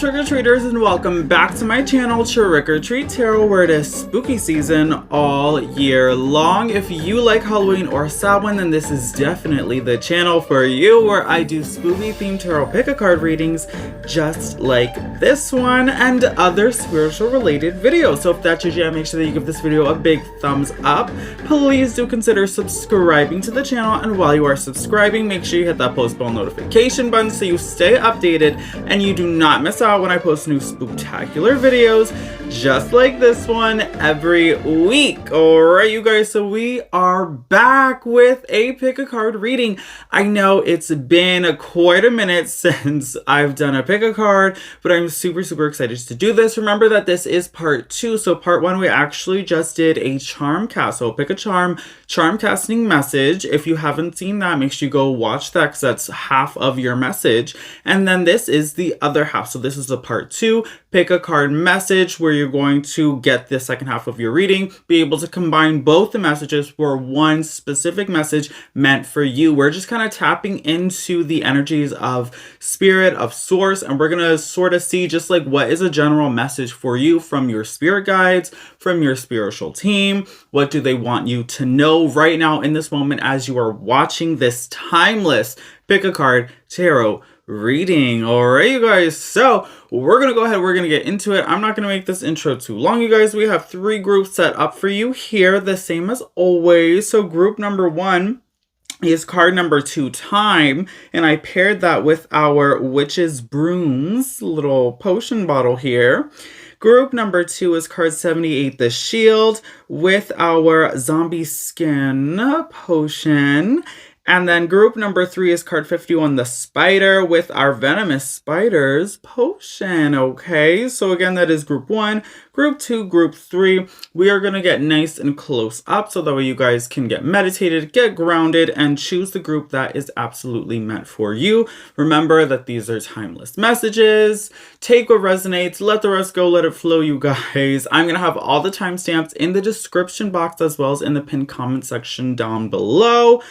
trick-or-treaters, and welcome back to my channel, TrickrTreatTarot, where it is spooky season all year long. If you like Halloween or Samhain, then this is definitely the channel for you, where I do spooky themed tarot pick-a-card readings just like this one and other spiritual related videos. So if that's your jam, make sure that you give this video a big thumbs up. Please do consider subscribing to the channel, and while you are subscribing, make sure you hit that post bell notification button so you stay updated and you do not miss out when I post new spooktacular videos just like this one every week. Alright, you guys, so we are back with a pick a card reading. I know it's been quite a minute since I've done a pick a card, but I'm super excited to do this. Remember that this is part 2. So part 1, we actually just did a charm cast. So pick a charm casting message. If you haven't seen that, make sure you go watch that, because that's half of your message. And then this is the other half. So this is the part 2, pick a card message, where you're going to get the second half of your reading, be able to combine both the messages for one specific message meant for you. We're just kind of tapping into the energies of spirit, of source, and we're going to sort of see just like what is a general message for you from your spirit guides, from your spiritual team. What do they want you to know right now in this moment as you are watching this timeless pick a card tarot reading? All right, you guys, so we're gonna go ahead, we're gonna get into it. I'm not gonna make this intro too long, you guys. We have 3 groups set up for you here, the same as always. So group number 1 is card number 2, Time, and I paired that with our Witch's Brooms little potion bottle here. Group number 2 is card 78, the Shield, with our Zombie Skin potion. And then group number 3 is card 51, the Spider, with our Venomous Spiders potion. Okay, so again, that is group 1, group 2, group 3. We are going to get nice and close up so that way you guys can get meditated, get grounded, and choose the group that is absolutely meant for you. Remember that these are timeless messages. Take what resonates, let the rest go, let it flow, you guys. I'm going to have all the timestamps in the description box as well as in the pinned comment section down below.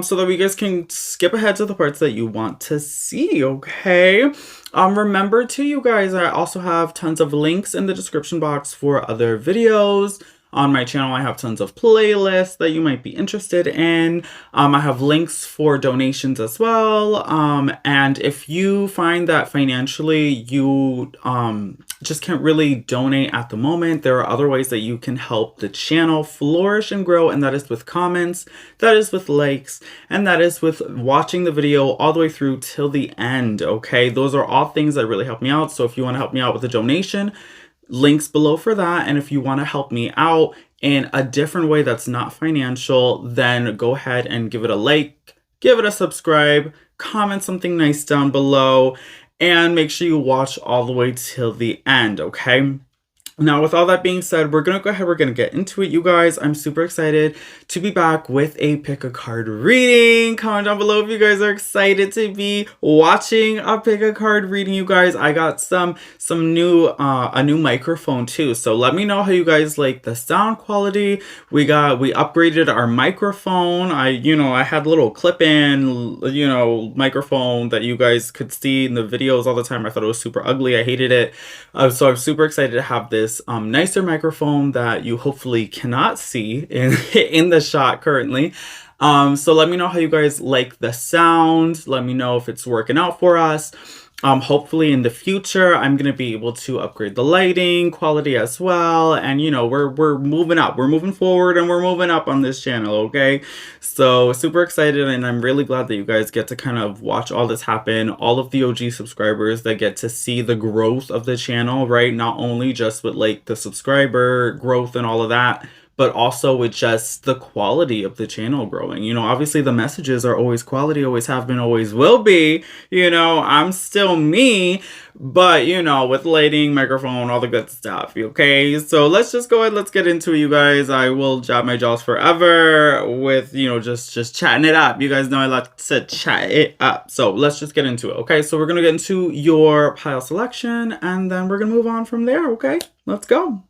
So that you guys can skip ahead to the parts that you want to see, okay? Remember too, you guys, I also have tons of links in the description box for other videos. On my channel, I have tons of playlists that you might be interested in. I have links for donations as well. And if you find that financially you just can't really donate at the moment, there are other ways that you can help the channel flourish and grow, and that is with comments, that is with likes, and that is with watching the video all the way through till the end, okay? Those are all things that really help me out. So if you want to help me out with a donation, links below for that. And if you want to help me out in a different way that's not financial, then go ahead and give it a like, give it a subscribe, comment something nice down below, and make sure you watch all the way till the end, okay? Now, with all that being said, we're going to go ahead, we're going to get into it, you guys. I'm super excited to be back with a pick a card reading. Comment down below if you guys are excited to be watching a pick a card reading, you guys. I got some new, a new microphone too. So let me know how you guys like the sound quality. We upgraded our microphone. I had a little clip-in, microphone that you guys could see in the videos all the time. I thought it was super ugly. I hated it. So I'm super excited to have this nicer microphone that you hopefully cannot see in the shot currently. So let me know how you guys like the sound. Let me know if it's working out for us. Hopefully in the future, I'm going to be able to upgrade the lighting quality as well. And, we're moving up. We're moving forward and we're moving up on this channel, okay? So super excited, and I'm really glad that you guys get to kind of watch all this happen. All of the OG subscribers that get to see the growth of the channel, right? Not only just with like the subscriber growth and all of that, but also with just the quality of the channel growing. Obviously the messages are always quality, always have been, always will be. I'm still me, but with lighting, microphone, all the good stuff, okay? So let's just go ahead, let's get into it, you guys. I will jab my jaws forever with, just chatting it up. You guys know I like to chat it up. So let's just get into it, okay? So we're gonna get into your pile selection, and then we're gonna move on from there, okay? Let's go.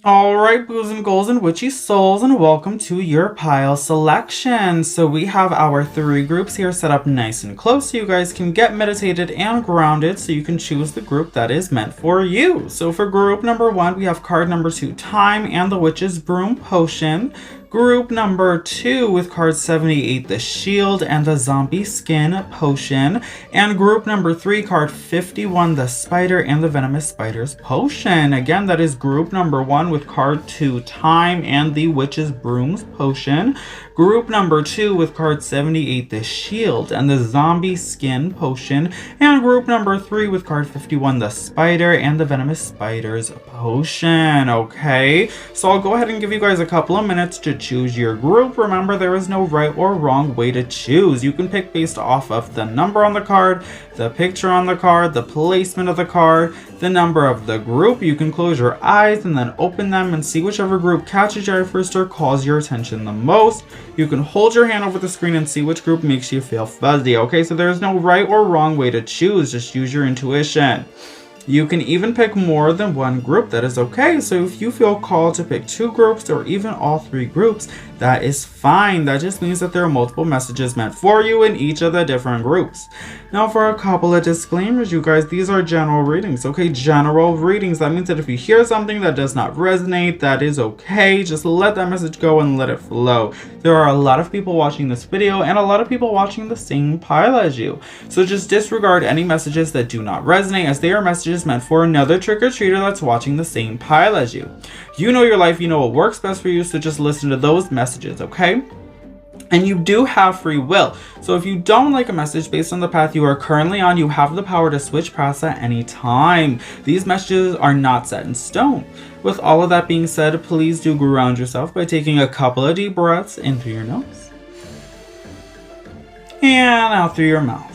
Alright, boos and ghouls and witchy souls, and welcome to your pile selection. So we have our 3 groups here set up nice and close so you guys can get meditated and grounded so you can choose the group that is meant for you. So for group number 1, we have card number 2, Time and the Witch's Broom Potion. Group number 2 with card 78, the Shield and the Zombie Skin Potion. And group number 3, card 51, the Spider and the Venomous Spider's Potion. Again, that is group number 1 with card 2, Time and the Witch's Broom's Potion. Group number 2 with card 78, the Shield and the Zombie Skin Potion. And group number 3 with card 51, the Spider and the Venomous Spider's Potion. Okay, so I'll go ahead and give you guys a couple of minutes to choose your group. Remember, there is no right or wrong way to choose. You can pick based off of the number on the card, the picture on the card, the placement of the card, the number of the group. You can close your eyes and then open them and see whichever group catches your eye first or calls your attention the most. You can hold your hand over the screen and see which group makes you feel fuzzy. Okay, so there's no right or wrong way to choose. Just use your intuition. You can even pick more than one group. That is okay. So if you feel called to pick 2 groups or even all 3 groups, that is fine. That just means that there are multiple messages meant for you in each of the different groups. Now for a couple of disclaimers, you guys, these are general readings, okay? General readings. That means that if you hear something that does not resonate, that is okay. Just let that message go and let it flow. There are a lot of people watching this video and a lot of people watching the same pile as you. So just disregard any messages that do not resonate, as they are messages meant for another trick-or-treater that's watching the same pile as you. You know your life, you know what works best for you, so just listen to those messages, okay? And you do have free will. So if you don't like a message based on the path you are currently on, you have the power to switch paths at any time. These messages are not set in stone. With all of that being said, please do ground yourself by taking a couple of deep breaths in through your nose and out through your mouth.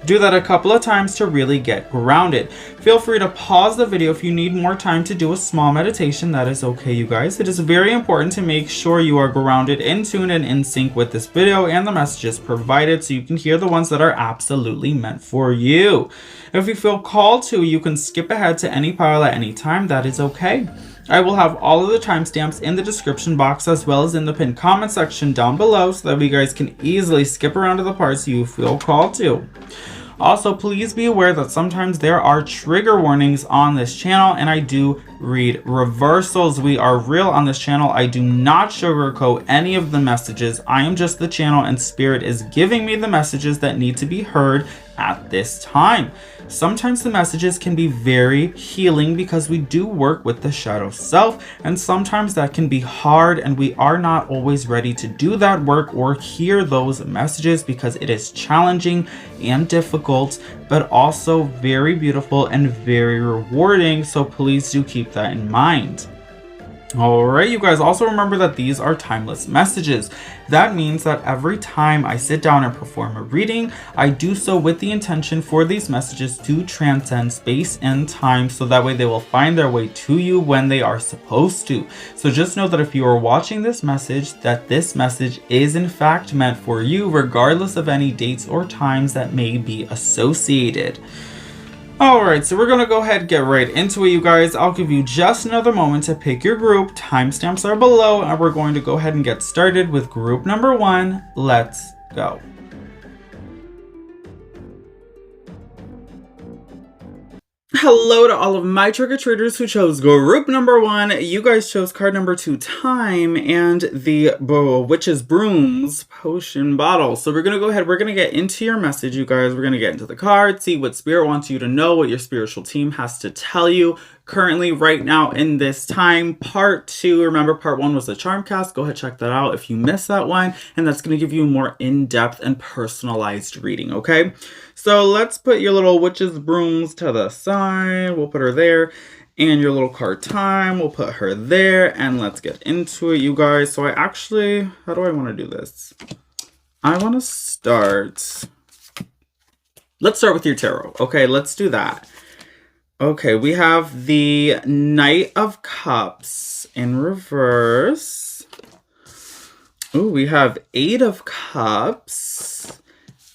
Do that a couple of times to really get grounded. Feel free to pause the video if you need more time to do a small meditation. That is okay, you guys. It is very important to make sure you are grounded, in tune, and in sync with this video and the messages provided so you can hear the ones that are absolutely meant for you. If you feel called to, you can skip ahead to any pile at any time. That is okay. I will have all of the timestamps in the description box as well as in the pinned comment section down below so that you guys can easily skip around to the parts you feel called to. Also, please be aware that sometimes there are trigger warnings on this channel, and I do read reversals. We are real on this channel. I do not sugarcoat any of the messages. I am just the channel, and Spirit is giving me the messages that need to be heard at this time. Sometimes the messages can be very healing because we do work with the shadow self, and sometimes that can be hard and we are not always ready to do that work or hear those messages because it is challenging and difficult, but also very beautiful and very rewarding. So please do keep that in mind. Alright, you guys, also remember that these are timeless messages. That means that every time I sit down and perform a reading, I do so with the intention for these messages to transcend space and time, so that way they will find their way to you when they are supposed to. So just know that if you are watching this message, that this message is in fact meant for you, regardless of any dates or times that may be associated. Alright, so we're going to go ahead and get right into it, you guys. I'll give you just another moment to pick your group. Timestamps are below, and we're going to go ahead and get started with group number 1. Let's go. Hello to all of my trick-or-treaters who chose group number 1. You guys chose card number 2, Time, and the Witch's Broom's Potion Bottle. So we're going to go ahead, we're going to get into your message, you guys. We're going to get into the card, see what Spirit wants you to know, what your spiritual team has to tell you currently right now in this time. Part 2, remember part 1 was the charm cast. Go ahead, check that out if you missed that one, and that's going to give you a more in-depth and personalized reading, okay? So let's put your little witch's brooms to the side. We'll put her there. And your little card Time, we'll put her there. And let's get into it, you guys. So how do I want to do this? I want to start. Let's start with your tarot. Okay, let's do that. Okay, we have the Knight of Cups in reverse. Ooh, we have 8 of Cups.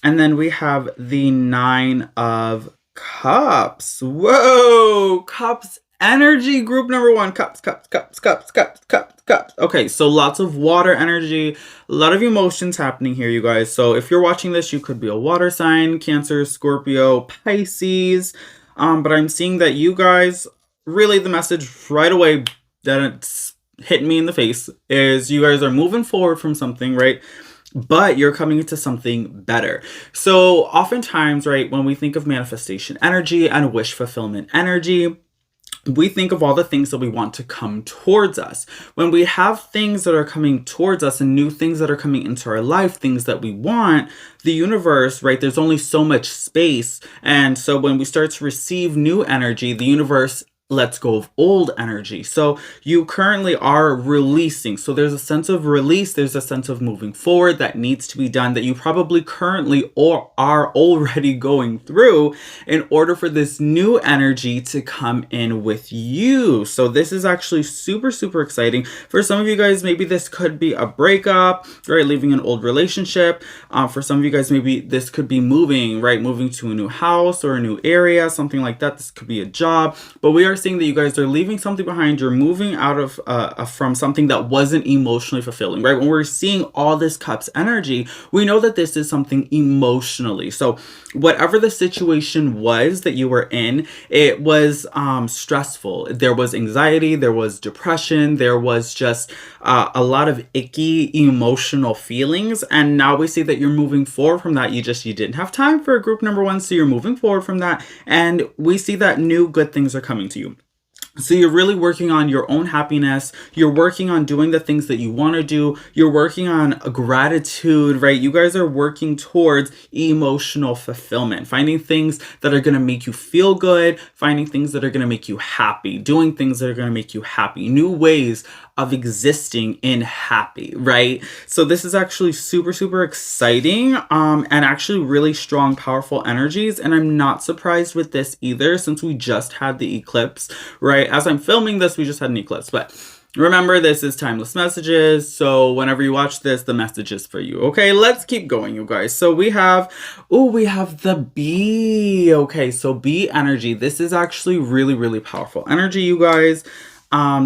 And then we have the 9 of Cups. Whoa! Cups energy. Group number one, cups, cups, cups, cups, cups, cups, cups. Okay, so lots of water energy, a lot of emotions happening here, you guys. So if you're watching this, you could be a water sign, Cancer, Scorpio, Pisces. But I'm seeing that you guys, really the message right away that it's hitting me in the face is you guys are moving forward from something, right? But you're coming into something better. So oftentimes, right, when we think of manifestation energy and wish fulfillment energy, we think of all the things that we want to come towards us. When we have things that are coming towards us and new things that are coming into our life, things that we want, the universe, right, there's only so much space. And so when we start to receive new energy, the universe lets go of old energy. So you currently are releasing. So there's a sense of release. There's a sense of moving forward that needs to be done that you probably currently or are already going through in order for this new energy to come in with you. So this is actually super, super exciting. For some of you guys, maybe this could be a breakup, right? Leaving an old relationship. For some of you guys, maybe this could be moving, right? Moving to a new house or a new area, something like that. This could be a job, but we are seeing that you guys are leaving something behind. You're moving out of from something that wasn't emotionally fulfilling, right? When we're seeing all this cups energy, we know that this is something emotionally. So whatever the situation was that you were in, it was stressful. There was anxiety, there was depression, there was just a lot of icky emotional feelings. And now we see that you're moving forward from that. You didn't have time for group number one, so you're moving forward from that. And we see that new good things are coming to you. So you're really working on your own happiness. You're working on doing the things that you want to do. You're working on gratitude, right? You guys are working towards emotional fulfillment, finding things that are going to make you feel good, finding things that are going to make you happy, doing things that are going to make you happy, new ways of existing in happy, right? So this is actually super, super exciting, and actually really strong, powerful energies. And I'm not surprised with this either, since we just had the eclipse, right? As I'm filming this, we just had an eclipse, but remember, this is timeless messages. So whenever you watch this, the message is for you. Okay, let's keep going, you guys. So we have the bee. Okay, so bee energy. This is actually really, really powerful energy, you guys.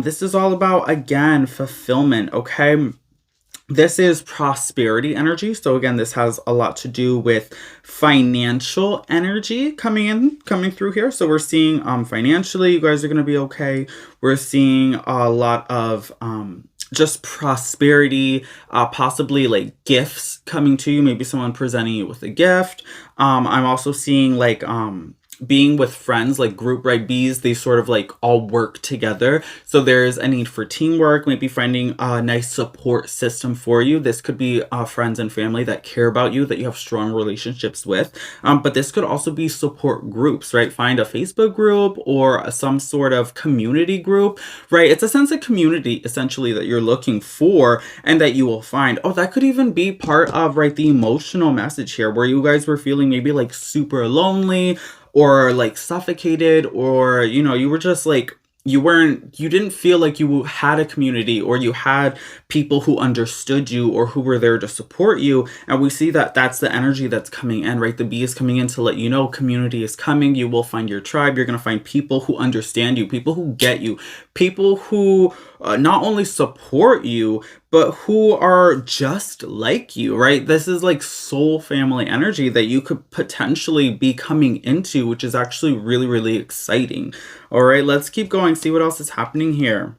This is all about, again, fulfillment, okay? This is prosperity energy. So again, this has a lot to do with financial energy coming through here. So we're seeing financially, you guys are going to be okay. We're seeing a lot of just prosperity, possibly like gifts coming to you. Maybe someone presenting you with a gift. I'm also seeing like being with friends, like group, right? Bees, they sort of like all work together. So there's a need for teamwork, maybe finding a nice support system for you. This could be friends and family that care about you, that you have strong relationships with. But this could also be support groups, right? Find a Facebook group or some sort of community group, right? It's a sense of community essentially that you're looking for and that you will find. Oh, that could even be part of, right, the emotional message here, where you guys were feeling maybe like super lonely, or like suffocated, or, you know, you were just like, you didn't feel like you had a community, or you had people who understood you or who were there to support you. And we see that that's the energy that's coming in, right? The bee is coming in to let you know community is coming. You will find your tribe. You're going to find people who understand you, people who get you, people who not only support you, but who are just like you, right? This is like soul family energy that you could potentially be coming into, which is actually really, really exciting. All right, let's keep going, see what else is happening here.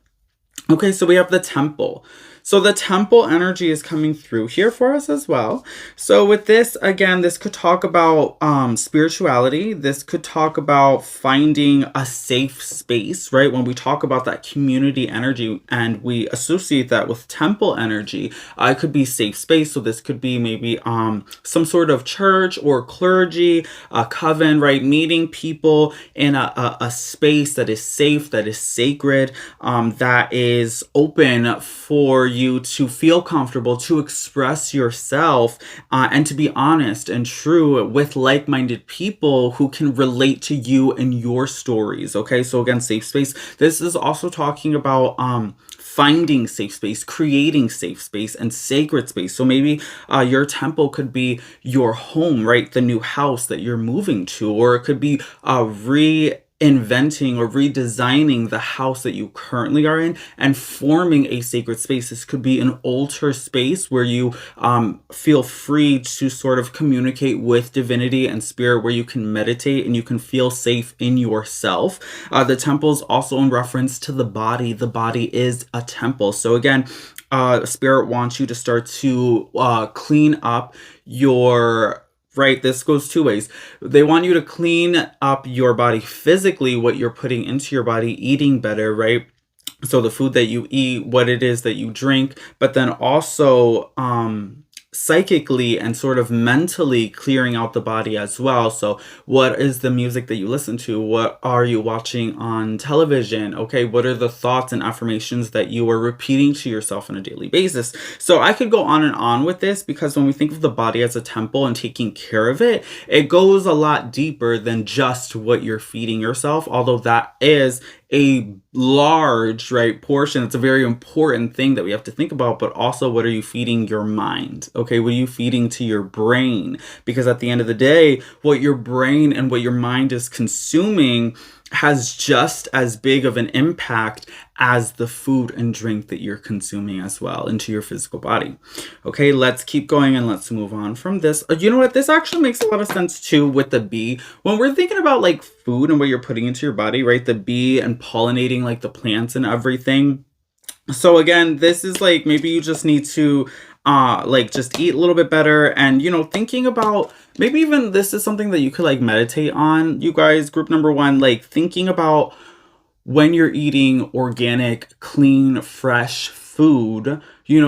Okay, so we have the temple. So the temple energy is coming through here for us as well. So with this, again, this could talk about spirituality. This could talk about finding a safe space, right? When we talk about that community energy and we associate that with temple energy, it could be safe space. So this could be maybe some sort of church or clergy, a coven, right? Meeting people in a space that is safe, that is sacred, that is open for you to feel comfortable, to express yourself, and to be honest and true with like-minded people who can relate to you and your stories. Okay, so again, safe space. This is also talking about finding safe space, creating safe space and sacred space. So maybe your temple could be your home, right? The new house that you're moving to, or it could be inventing or redesigning the house that you currently are in and forming a sacred space. This could be an altar space where you feel free to sort of communicate with divinity and spirit, where you can meditate and you can feel safe in yourself. The temple is also in reference to the body. The body is a temple. So again, spirit wants you to start to clean up your... Right, this goes two ways. They want you to clean up your body physically, what you're putting into your body, eating better, right? So the food that you eat, what it is that you drink, but then also psychically and sort of mentally clearing out the body as well. So what is the music that you listen to? What are you watching on television? Okay, what are the thoughts and affirmations that you are repeating to yourself on a daily basis? So I could go on and on with this, because when we think of the body as a temple and taking care of it, it goes a lot deeper than just what you're feeding yourself, although that is a large, right, portion. It's a very important thing that we have to think about, but also, what are you feeding your mind? Okay, what are you feeding to your brain? Because at the end of the day, what your brain and what your mind is consuming has just as big of an impact as the food and drink that you're consuming as well into your physical body. Okay, let's keep going and let's move on from this. You know what? This actually makes a lot of sense too with the bee. When we're thinking about like food and what you're putting into your body, right? The bee and pollinating like the plants and everything. So again, this is like, maybe you just need to like just eat a little bit better, and thinking about, maybe even this is something that you could like meditate on, you guys. Group number one, like thinking about when you're eating organic, clean, fresh food,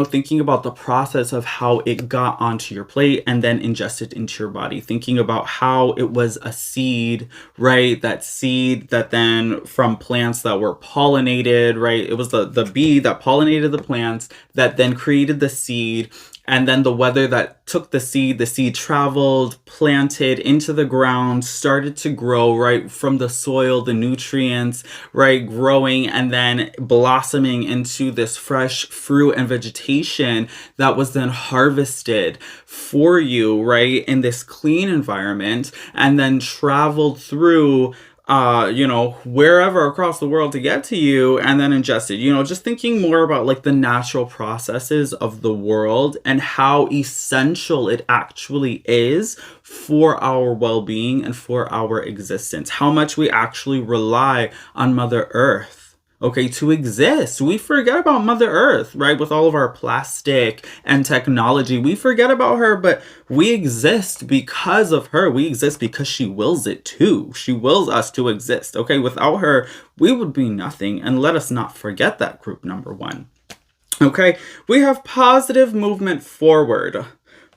thinking about the process of how it got onto your plate and then ingested into your body. Thinking about how it was a seed, right? That seed that then from plants that were pollinated, right? It was the bee that pollinated the plants that then created the seed. And then the weather that took the seed traveled, planted into the ground, started to grow, right, from the soil, the nutrients, right, growing and then blossoming into this fresh fruit and vegetation that was then harvested for you, right, in this clean environment, and then traveled through wherever across the world to get to you and then ingested. Just thinking more about like the natural processes of the world and how essential it actually is for our well-being and for our existence. How much we actually rely on Mother Earth, okay, to exist. We forget about Mother Earth, right? With all of our plastic and technology, we forget about her, but we exist because of her. We exist because she wills it too. She wills us to exist, okay? Without her, we would be nothing. And let us not forget that, group number one. Okay, we have positive movement forward.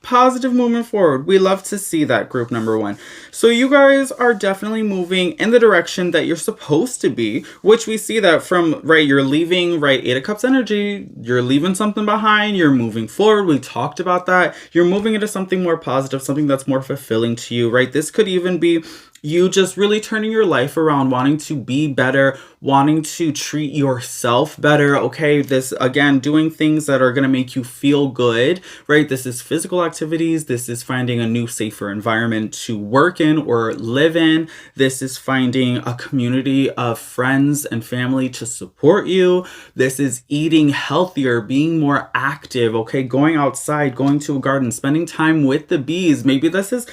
Positive movement forward. We love to see that, group number one. So you guys are definitely moving in the direction that you're supposed to be, which we see that from, right, you're leaving, right, Eight of Cups energy, you're leaving something behind, you're moving forward. We talked about that. You're moving into something more positive, something that's more fulfilling to you, right? This could even be you just really turning your life around, wanting to be better, wanting to treat yourself better, okay? This, again, doing things that are going to make you feel good, right? This is physical activities. This is finding a new, safer environment to work in or live in. This is finding a community of friends and family to support you. This is eating healthier, being more active, okay? Going outside, going to a garden, spending time with the bees. Maybe this is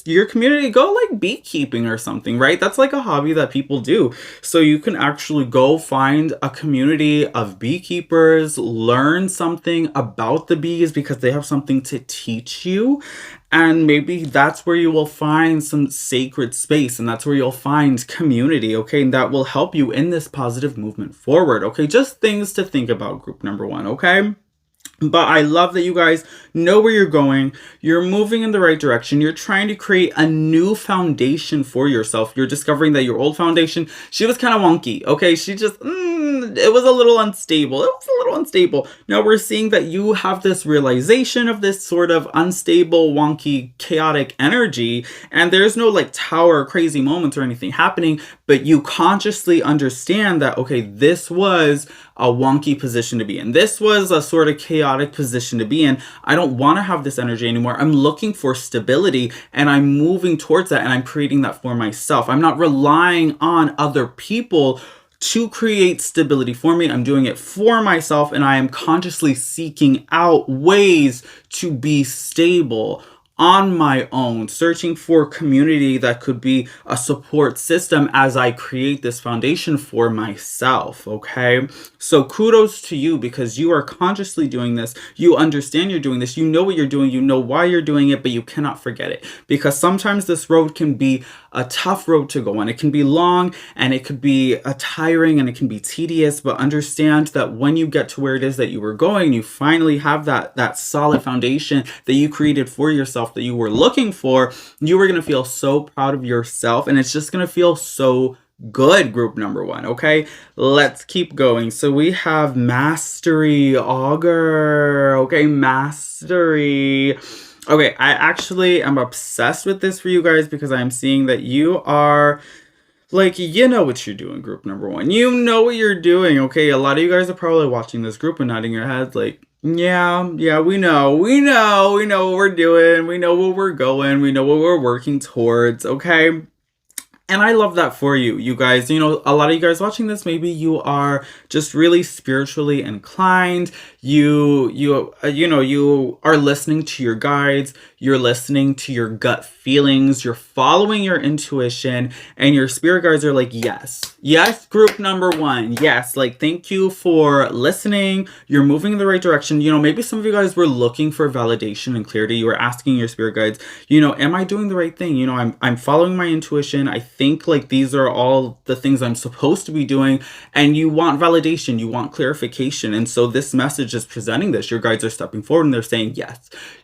your community. Go like beekeeping or something, right? That's like a hobby that people do. So you can actually go find a community of beekeepers, learn something about the bees because they have something to teach you. And maybe that's where you will find some sacred space, and that's where you'll find community, okay? And that will help you in this positive movement forward, okay? Just things to think about, group number one, okay? But I love that you guys know where you're going. You're moving in the right direction. You're trying to create a new foundation for yourself. You're discovering that your old foundation, she was kind of wonky, okay? She just was a little unstable. It was a little unstable. Now we're seeing that you have this realization of this sort of unstable, wonky, chaotic energy, and there's no like tower crazy moments or anything happening, but you consciously understand that, okay, this was a wonky position to be in. This was a sort of chaotic position to be in. I don't want to have this energy anymore. I'm looking for stability, and I'm moving towards that, and I'm creating that for myself. I'm not relying on other people to create stability for me. I'm doing it for myself, and I am consciously seeking out ways to be stable on my own, searching for community that could be a support system as I create this foundation for myself, okay? So kudos to you, because you are consciously doing this. You understand you're doing this. You know what you're doing. You know why you're doing it, but you cannot forget it, because sometimes this road can be a tough road to go on. It can be long, and it could be tiring, and it can be tedious, but understand that when you get to where it is that you were going, you finally have that solid foundation that you created for yourself, that you were looking for. You were going to feel so proud of yourself, and it's just going to feel so good, group number one. Okay, let's keep going. So we have Mastery Augur. Okay, Mastery. Okay, I actually am obsessed with this for you guys, because I'm seeing that you are like, you know what you're doing, group number one. You know what you're doing, okay? A lot of you guys are probably watching this group and nodding your heads like, yeah, we know what we're doing. We know where we're going. We know what we're working towards, okay? And I love that for you, you guys. You know, a lot of you guys watching this, maybe you are just really spiritually inclined. You are listening to your guides. You're listening to your gut feelings. You're following your intuition, and your spirit guides are like, yes, group number one. Yes, like, thank you for listening. You're moving in the right direction. You know, maybe some of you guys were looking for validation and clarity. You were asking your spirit guides, you know, am I doing the right thing? You know, I'm following my intuition. I think like these are all the things I'm supposed to be doing, and you want validation, you want clarification. And so this message is presenting this. Your guides are stepping forward, and they're saying,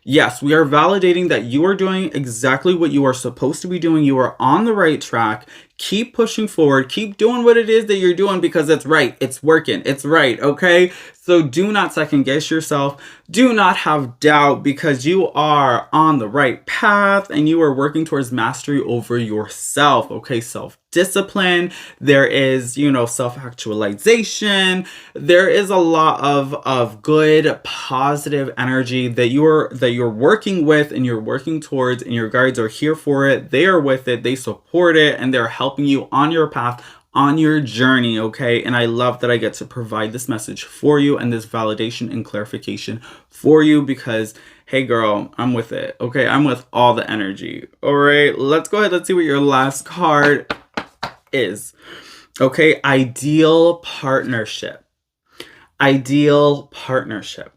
yes, we are validating that you are doing exactly what you are supposed to be doing. You are on the right track. Keep pushing forward. Keep doing what it is that you're doing, because it's right. It's working. It's right. Okay. So do not second guess yourself. Do not have doubt, because you are on the right path, and you are working towards mastery over yourself. Okay. Self-discipline. There is, you know, self-actualization. There is a lot of good, positive energy that you're working with, and you're working towards, and your guides are here for it. They are with it. They support it, and they're helping you on your path, on your journey, okay? And I love that I get to provide this message for you, and this validation and clarification for you, because, hey girl, I'm with it, okay? I'm with all the energy. All right, let's go ahead. Let's see what your last card is. Okay, ideal partnership. Ideal partnership.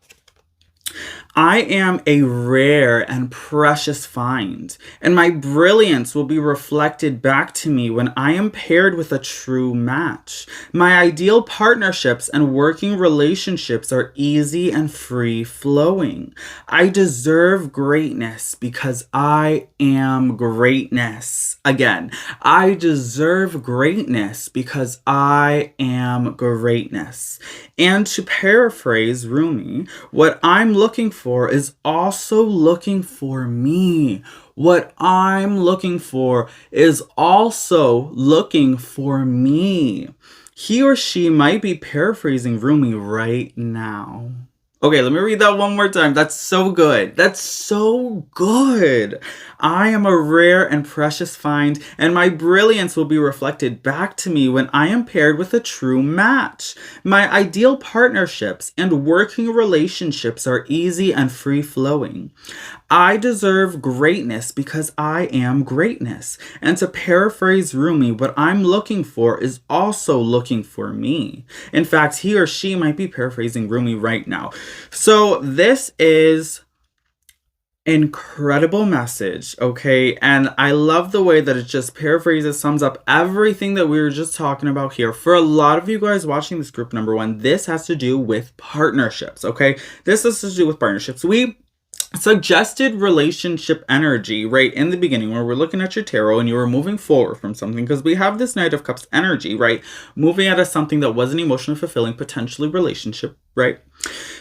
I am a rare and precious find, and my brilliance will be reflected back to me when I am paired with a true match. My ideal partnerships and working relationships are easy and free-flowing. I deserve greatness because I am greatness. Again, I deserve greatness because I am greatness. And to paraphrase Rumi, what I'm looking for is also looking for me. What I'm looking for is also looking for me. He or she might be paraphrasing Rumi right now. Okay, let me read that one more time. That's so good. That's so good. I am a rare and precious find, and my brilliance will be reflected back to me when I am paired with a true match. My ideal partnerships and working relationships are easy and free-flowing. I deserve greatness because I am greatness. And to paraphrase Rumi, what I'm looking for is also looking for me. In fact, he or she might be paraphrasing Rumi right now. So this is incredible message, okay? And I love the way that it just paraphrases, sums up everything that we were just talking about here. For a lot of you guys watching this group number one, this has to do with partnerships, okay? This has to do with partnerships. We suggested relationship energy right in the beginning where we're looking at your tarot and you were moving forward from something, because we have this Knight of Cups energy, right? Moving out of something that wasn't emotionally fulfilling, potentially relationship, right?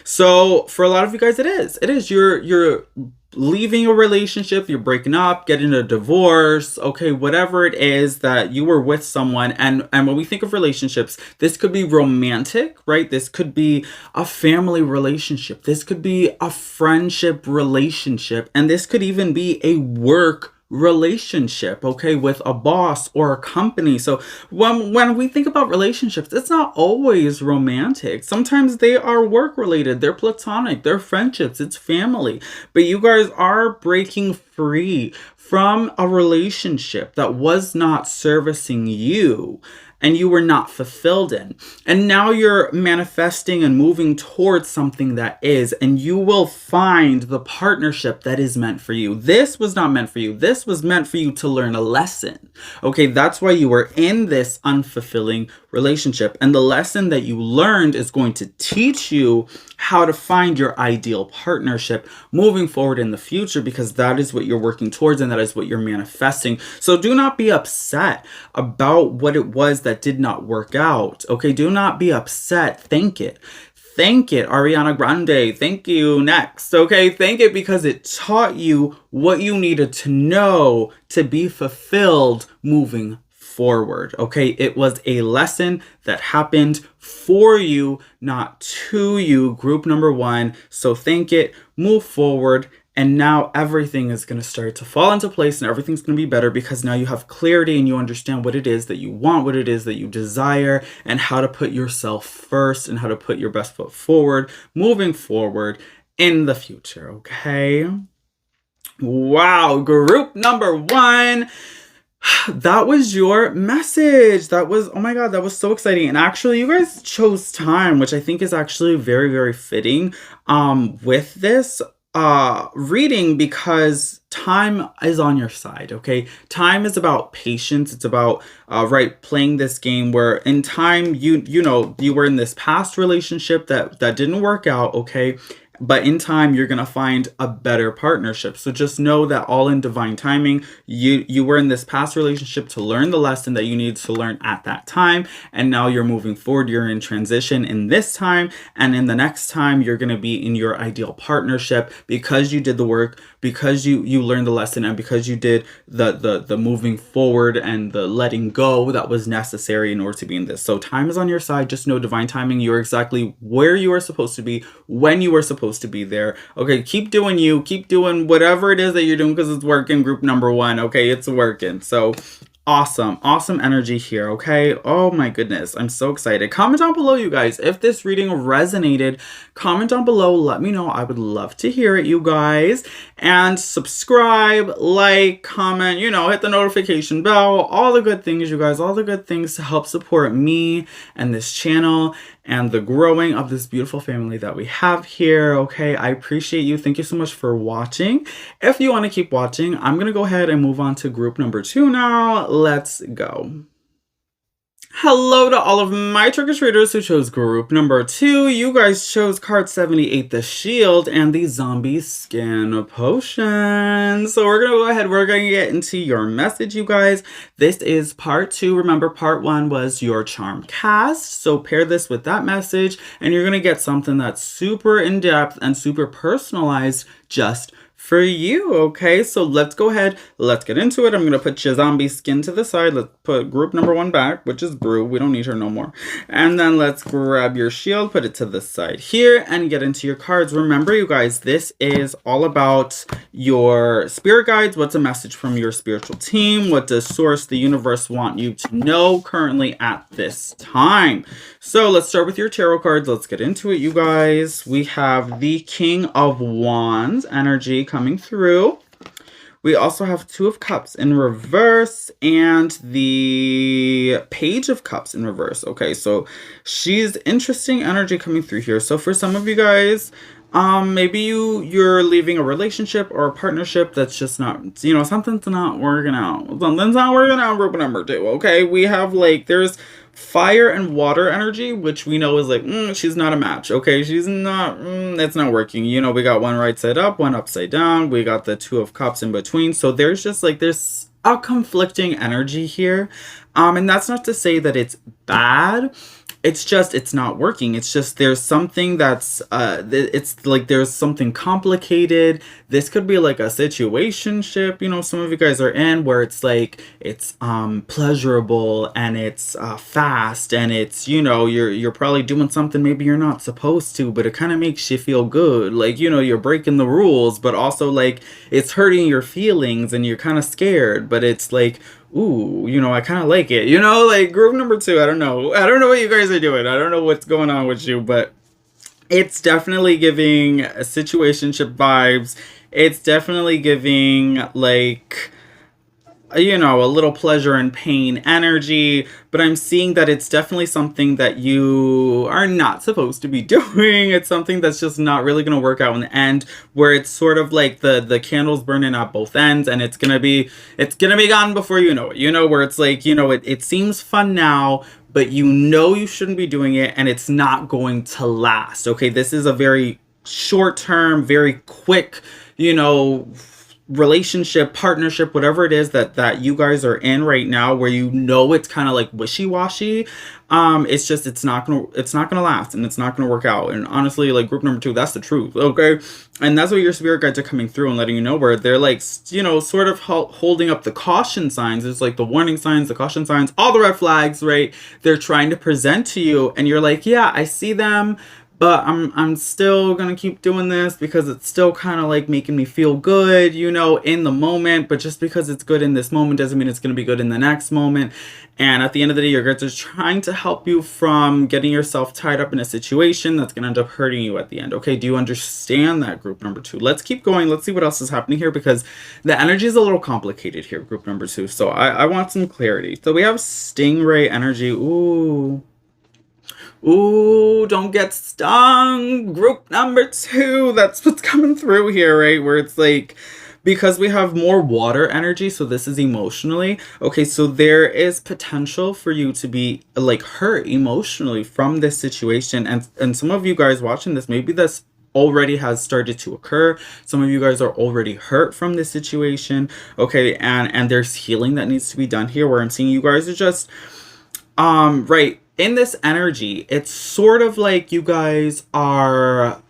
So for a lot of you guys, it is you're leaving a relationship, you're breaking up, getting a divorce, okay, whatever it is that you were with someone. And when we think of relationships, this could be romantic, right? This could be a family relationship, this could be a friendship relationship, and this could even be a work relationship, okay, with a boss or a company. So when we think about relationships, it's not always romantic. Sometimes they are work related, they're platonic, they're friendships, it's family. But you guys are breaking free from a relationship that was not servicing you and you were not fulfilled in. And now you're manifesting and moving towards something that is, and you will find the partnership that is meant for you. This was not meant for you. This was meant for you to learn a lesson. Okay, that's why you were in this unfulfilling relationship. And the lesson that you learned is going to teach you how to find your ideal partnership moving forward in the future, because that is what you're working towards and that is what you're manifesting. So do not be upset about what it was that did not work out. Okay, do not be upset. Thank it. Thank it, Ariana Grande. Thank you. Next. Okay, thank it because it taught you what you needed to know to be fulfilled moving forward. Okay, it was a lesson that happened for you, not to you, group number one. So thank it, move forward, and now everything is going to start to fall into place and everything's going to be better because now you have clarity and you understand what it is that you want, what it is that you desire, and how to put yourself first and how to put your best foot forward, moving forward in the future. Okay. Wow. Group number one. That was your message. That was, oh my God, that was so exciting. And actually you guys chose time, which I think is actually very, very fitting with this reading, because time is on your side. Okay, time is about patience. It's about right, playing this game where in time you know you were in this past relationship that didn't work out. Okay, but in time you're gonna find a better partnership. So just know that all in divine timing, you were in this past relationship to learn the lesson that you needed to learn at that time, and now you're moving forward. You're in transition in this time, and in the next time you're gonna be in your ideal partnership because you did the work, because you learned the lesson, and because you did the moving forward and the letting go that was necessary in order to be in this. So time is on your side. Just know divine timing. You're exactly where you are supposed to be when you were supposed to be there. Okay, keep doing you, keep doing whatever it is that you're doing because it's working, group number one. Okay, it's working. So awesome energy here. Okay, oh my goodness, I'm so excited. Comment down below, you guys, if this reading resonated. Comment down below, let me know. I would love to hear it, you guys. And subscribe, like, comment, you know, hit the notification bell, all the good things, you guys, all the good things to help support me and this channel and the growing of this beautiful family that we have here. Okay, I appreciate you. Thank you so much for watching. If you want to keep watching, I'm going to go ahead and move on to group number two now. Let's go. Hello to all of my trick-or-treaters who chose group number two. You guys chose card 78, the Shield, and the Zombie Skin Potion. So we're going to go ahead. We're going to get into your message, you guys. This is part two. Remember, part one was your charm cast. So pair this with that message, and you're going to get something that's super in-depth and super personalized just for you. Okay, so let's go ahead, let's get into it. I'm gonna put your zombie skin to the side. Let's put group number one back, which is Brew. We don't need her no more. And then let's grab your shield, put it to the side here, and get into your cards. Remember, you guys, this is all about your spirit guides. What's a message from your spiritual team? What does source, the universe, want you to know currently at this time? So let's start with your tarot cards. Let's get into it, you guys. We have the King of Wands energy coming through. We also have Two of Cups in reverse and the Page of Cups in reverse. Okay, so she's interesting energy coming through here. So for some of you guys, maybe you're leaving a relationship or a partnership that's just not, you know, something's not working out. Something's not working out, group number two. Okay, we have like, there's fire and water energy, which we know is like, she's not a match. Okay, she's not, it's not working. You know, we got one right side up, one upside down. We got the Two of Cups in between. So there's just like, there's a conflicting energy here. And that's not to say that it's bad. It's just, it's not working. It's just, there's something that's, it's like, there's something complicated. This could be like a situationship, you know, some of you guys are in, where it's like, it's, pleasurable, and it's, fast, and it's, you know, you're probably doing something maybe you're not supposed to, but it kind of makes you feel good. Like, you know, you're breaking the rules, but also like, it's hurting your feelings, and you're kind of scared, but it's like, ooh, you know, I kind of like it, you know, like group number 2. I don't know what you guys are doing. I don't know what's going on with you, but it's definitely giving situationship vibes. It's definitely giving like, you know, a little pleasure and pain energy, but I'm seeing that it's definitely something that you are not supposed to be doing. It's something that's just not really going to work out in the end, where it's sort of like the candles burning at both ends, and it's going to be gone before you know it, you know, where it's like, you know, it seems fun now, but you know you shouldn't be doing it, and it's not going to last. Okay, this is a very short term, very quick, you know, relationship, partnership, whatever it is that you guys are in right now, where you know it's kind of like wishy-washy. It's just, it's not gonna last, and it's not gonna work out. And honestly, like group number 2, that's the truth. Okay, and that's what your spirit guides are coming through and letting you know, where they're like, you know, sort of holding up the caution signs. It's like the warning signs, the caution signs, all the red flags, right? They're trying to present to you, and you're like, yeah, I see them, but I'm still gonna keep doing this because it's still kind of like making me feel good, you know, in the moment. But just because it's good in this moment doesn't mean it's gonna be good in the next moment. And at the end of the day, your guides are trying to help you from getting yourself tied up in a situation that's gonna end up hurting you at the end. Okay, do you understand that, group number 2? Let's keep going. Let's see what else is happening here, because the energy is a little complicated here, group number 2. So I want some clarity. So we have stingray energy. Ooh, don't get stung. Group number 2. That's what's coming through here, right? Where it's like, because we have more water energy, so this is emotionally. Okay, so there is potential for you to be like hurt emotionally from this situation. And some of you guys watching this, maybe this already has started to occur. Some of you guys are already hurt from this situation. Okay, and there's healing that needs to be done here, where I'm seeing you guys are just right in this energy. It's sort of like you guys are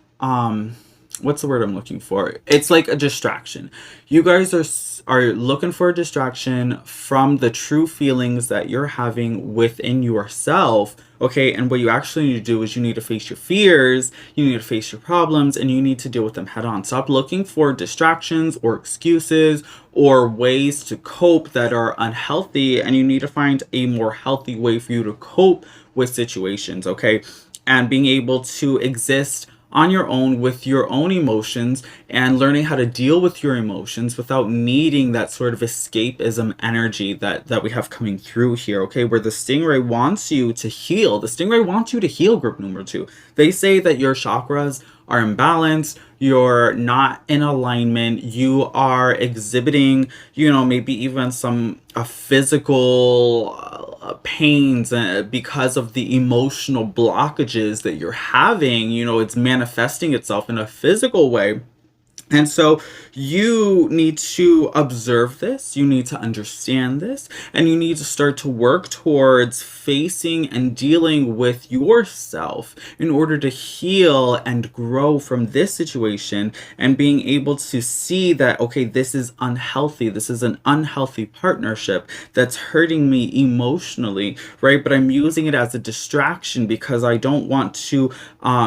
what's the word I'm looking for? It's like a distraction. You guys are looking for a distraction from the true feelings that you're having within yourself. Okay, and what you actually need to do is you need to face your fears, you need to face your problems, and you need to deal with them head on. Stop looking for distractions or excuses or ways to cope that are unhealthy, and you need to find a more healthy way for you to cope with situations, okay? And being able to exist on your own with your own emotions, and learning how to deal with your emotions without needing that sort of escapism energy that we have coming through here, okay? Where the stingray wants you to heal. The stingray wants you to heal, group number 2. They say that your chakras are imbalanced, you're not in alignment, you are exhibiting, you know, maybe even some physical pains because of the emotional blockages that you're having. You know, it's manifesting itself in a physical way. And so you need to observe this, you need to understand this, and you need to start to work towards facing and dealing with yourself in order to heal and grow from this situation, and being able to see that, okay, this is unhealthy. This is an unhealthy partnership that's hurting me emotionally, right? But I'm using it as a distraction because I don't want to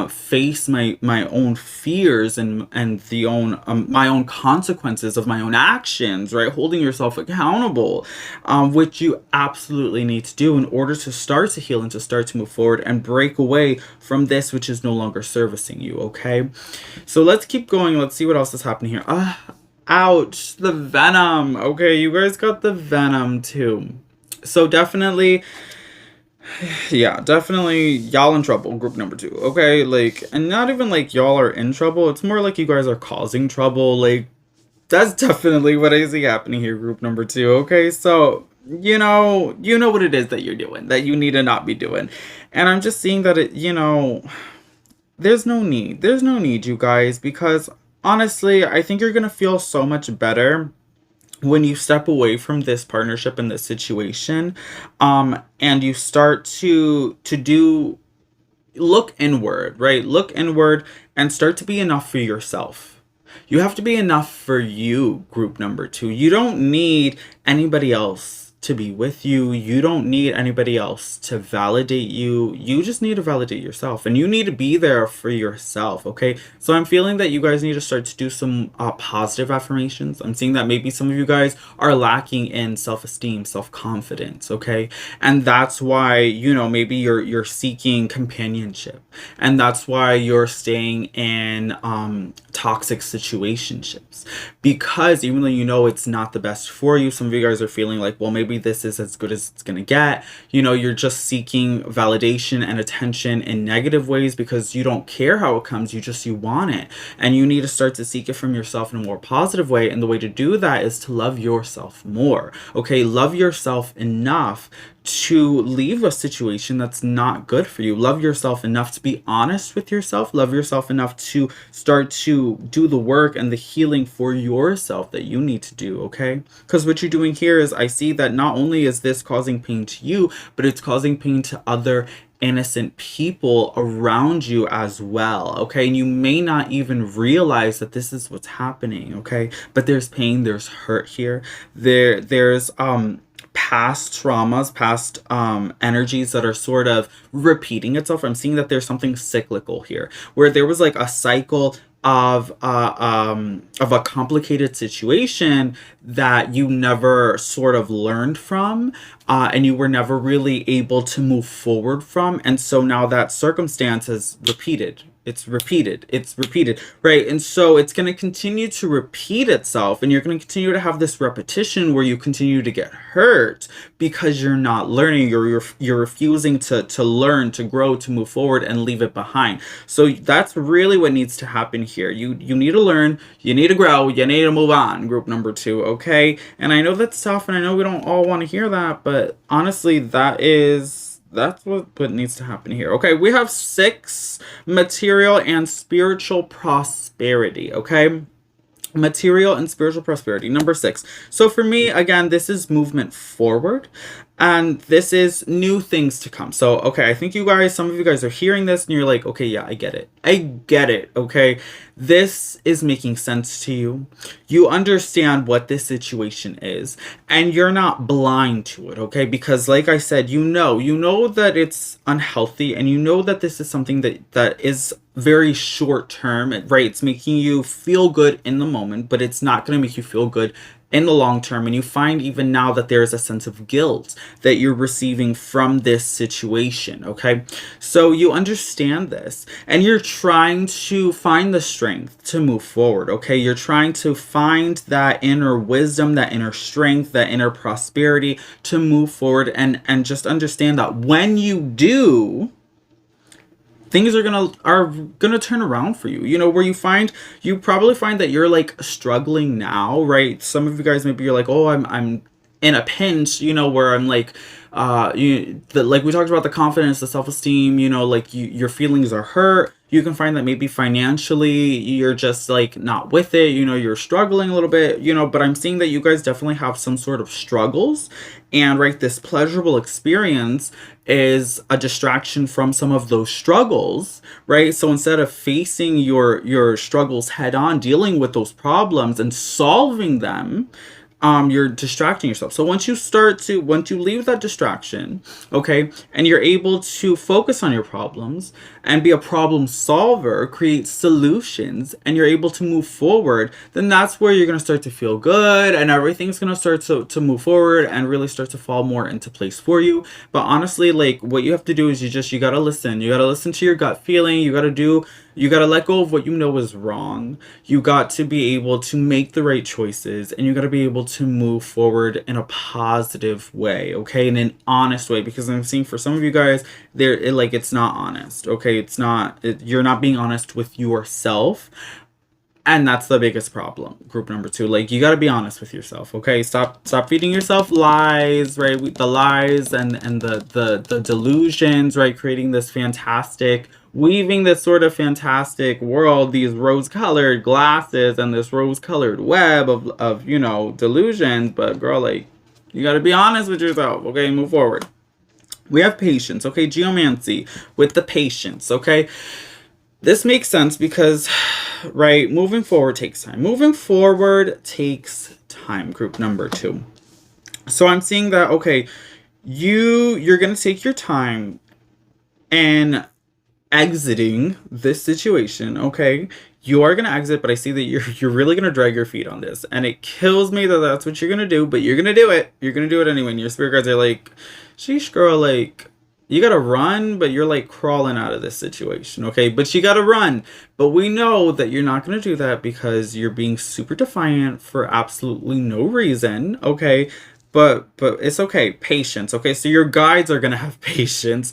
face my own fears and my own consequences of my own actions, right? Holding yourself accountable, which you absolutely need to do in order to start to heal and to start to move forward and break away from this which is no longer servicing you, okay? So let's keep going. Let's see what else is happening here. Ouch, the venom. Okay, you guys got the venom too. So definitely, yeah, definitely y'all in trouble, group number 2, okay? Like, and not even like y'all are in trouble, it's more like you guys are causing trouble. Like, that's definitely what I see happening here, group number 2, okay? So you know what it is that you're doing, that you need to not be doing. And I'm just seeing that there's no need. There's no need, you guys, because honestly, I think you're going to feel so much better when you step away from this partnership and this situation, and you start to do look inward, right? Look inward and start to be enough for yourself. You have to be enough for you, group number 2. You don't need anybody else to be with you. You don't need anybody else to validate you. You just need to validate yourself, and you need to be there for yourself, okay? So I'm feeling that you guys need to start to do some positive affirmations. I'm seeing that maybe some of you guys are lacking in self-esteem, self-confidence, okay? And that's why, maybe you're seeking companionship, and that's why you're staying in toxic situationships, because even though it's not the best for you, some of you guys are feeling like, well, maybe this is as good as it's gonna get. You're just seeking validation and attention in negative ways because you don't care how it comes, you want it, and you need to start to seek it from yourself in a more positive way. And the way to do that is to love yourself more, okay? Love yourself enough to leave a situation that's not good for you. Love yourself enough to be honest with yourself. Love yourself enough to start to do the work and the healing for yourself that you need to do, okay? Because what you're doing here is, I see that not only is this causing pain to you, but it's causing pain to other innocent people around you as well, okay? And you may not even realize that this is what's happening, okay? But there's pain, there's hurt here. There's past traumas, past energies that are sort of repeating itself. I'm seeing that there's something cyclical here, where there was like a cycle of a complicated situation that you never sort of learned from, and you were never really able to move forward from. And so now that circumstance is repeated. It's repeated, right? And so it's going to continue to repeat itself, and you're going to continue to have this repetition where you continue to get hurt because you're not learning. You're refusing to learn, to grow, to move forward, and leave it behind. So that's really what needs to happen here. You need to learn, you need to grow, you need to move on, group number 2, okay? And I know that's tough, and I know we don't all want to hear that, but honestly, that's what needs to happen here. Okay, we have 6, material and spiritual prosperity, okay? Material and spiritual prosperity, number 6. So for me, again, this is movement forward, and this is new things to come. So, okay, I think some of you guys are hearing this and you're like, okay, yeah, I get it, okay? This is making sense to you. You understand what this situation is, and you're not blind to it, okay? Because like I said, you know that it's unhealthy, and you know that this is something that is very short term, right? It's making you feel good in the moment, but it's not going to make you feel good in the long term. And you find even now that there's a sense of guilt that you're receiving from this situation, okay? So you understand this, and you're trying to find the strength to move forward, okay? You're trying to find that inner wisdom, that inner strength, that inner prosperity to move forward, and just understand that when you do, things are gonna turn around for you. Where you probably find that you're like struggling now, right? Some of you guys, maybe you're like, oh, I'm in a pinch, where I'm like, like we talked about, the confidence, the self-esteem, like your feelings are hurt. You can find that maybe financially you're just like not with it, you're struggling a little bit, but I'm seeing that you guys definitely have some sort of struggles. And right, this pleasurable experience is a distraction from some of those struggles, right? So instead of facing your struggles head on, dealing with those problems and solving them, you're distracting yourself. So once you leave that distraction, okay, and you're able to focus on your problems and be a problem solver, create solutions, and you're able to move forward, then that's where you're going to start to feel good, and everything's going to start to move forward and really start to fall more into place for you. But honestly, like, what you have to do is you got to listen. You got to listen to your gut feeling. You got to let go of what you know is wrong. You got to be able to make the right choices, and you got to be able to move forward in a positive way, okay? In an honest way, because I'm seeing for some of you guys, it's not honest, okay? You're not being honest with yourself. And that's the biggest problem. Group number 2, like, you got to be honest with yourself, okay? Stop feeding yourself lies, right? The lies and the delusions, right? Creating this fantastic, weaving this sort of fantastic world, these rose-colored glasses and this rose-colored web of you know, delusions. But girl, like, you got to be honest with yourself, okay? Move forward. We have patience, okay? Geomancy with the patience, okay? This makes sense because, right, moving forward takes time. Moving forward takes time, group number 2. So I'm seeing that, okay, you're going to take your time and exiting this situation, okay? You are going to exit, but I see that you're really going to drag your feet on this. And it kills me that that's what you're going to do, but you're going to do it. You're going to do it anyway. And your spirit guides are like, sheesh, girl, like, you gotta run, but you're like crawling out of this situation, okay? But you gotta run. But we know that you're not gonna do that because you're being super defiant for absolutely no reason, okay? But it's okay. Patience, okay? So your guides are gonna have patience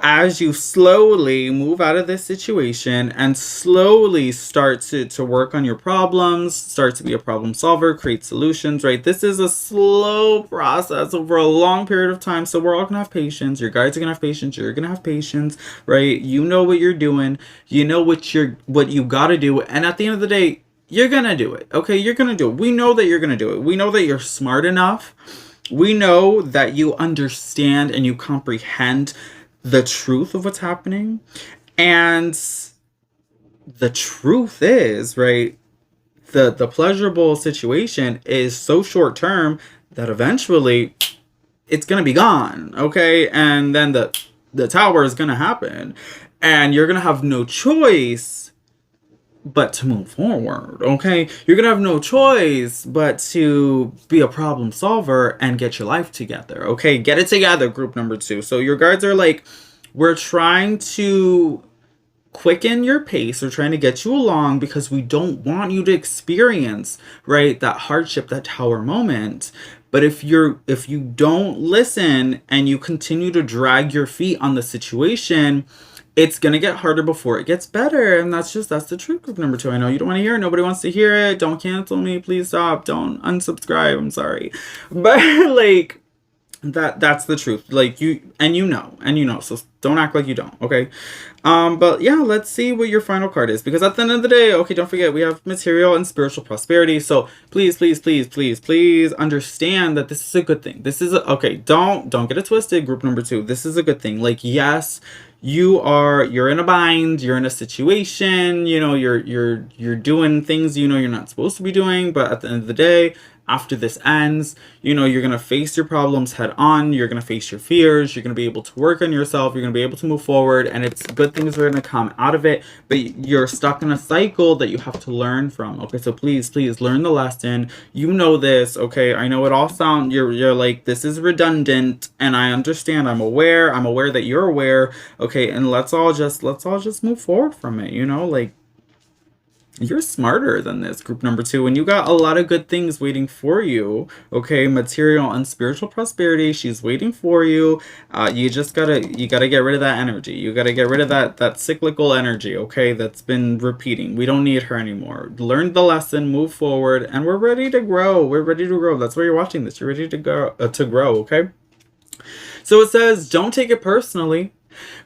as you slowly move out of this situation and slowly start to work on your problems, start to be a problem solver, create solutions, right? This is a slow process over a long period of time. So we're all gonna have patience. Your guides are gonna have patience. You're gonna have patience, right? You know what you're doing. You know what you gotta do. And at the end of the day, you're gonna do it, okay? You're gonna do it. We know that you're gonna do it. We know that you're smart enough. We know that you understand and you comprehend the truth of what's happening. And the truth is, right, the pleasurable situation is so short term that eventually it's gonna be gone, okay? And then the tower is gonna happen. And you're gonna have no choice but to move forward, okay? You're gonna have no choice but to be a problem solver and get your life together, okay? Get it together, group number 2. So your guards are like, we're trying to quicken your pace. We're trying to get you along because we don't want you to experience, right, that hardship, that tower moment. But if you don't listen and you continue to drag your feet on the situation, it's going to get harder before it gets better. And that's the truth, group number 2. I know you don't want to hear it. Nobody wants to hear it. Don't cancel me. Please stop. Don't unsubscribe. I'm sorry. But like, that's the truth. Like, you know, so don't act like you don't, okay? But yeah, let's see what your final card is, because at the end of the day, okay, don't forget, we have material and spiritual prosperity. So please understand that this is a good thing. This is okay, don't get it twisted, group number 2. This is a good thing. Like, yes, you're in a bind, you're in a situation, you know, you're doing things you know you're not supposed to be doing, but at the end of the day, after this ends, you know, you're going to face your problems head on. You're going to face your fears. You're going to be able to work on yourself. You're going to be able to move forward, and it's good things are going to come out of it, but you're stuck in a cycle that you have to learn from. Okay, so please learn the lesson. You know this, okay? I know it all sounds, you're like, this is redundant, and I understand. I'm aware that you're aware, okay? And let's all just move forward from it, you know? Like, you're smarter than this, group number 2, and you got a lot of good things waiting for you, okay? Material and spiritual prosperity, she's waiting for you. You gotta get rid of that energy. You gotta get rid of that cyclical energy, okay? That's been repeating. We don't need her anymore. Learn the lesson, move forward, and we're ready to grow. We're ready to grow. That's why you're watching this. You're ready to go to grow, okay? So it says, don't take it personally.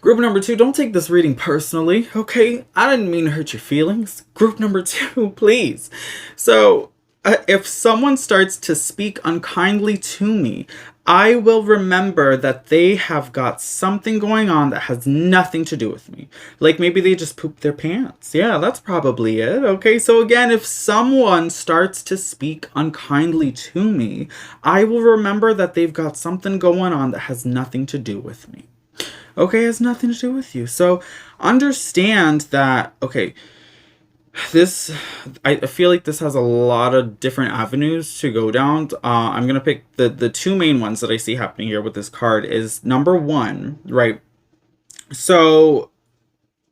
Group number 2, don't take this reading personally, okay? I didn't mean to hurt your feelings. Group number 2, please. So, if someone starts to speak unkindly to me, I will remember that they have got something going on that has nothing to do with me. Like, maybe they just pooped their pants. Yeah, that's probably it, okay? So again, if someone starts to speak unkindly to me, I will remember that they've got something going on that has nothing to do with me. Okay, it has nothing to do with you. So understand that, okay, I feel like this has a lot of different avenues to go down. I'm going to pick the 2 main ones that I see happening here with this card is number 1, right? So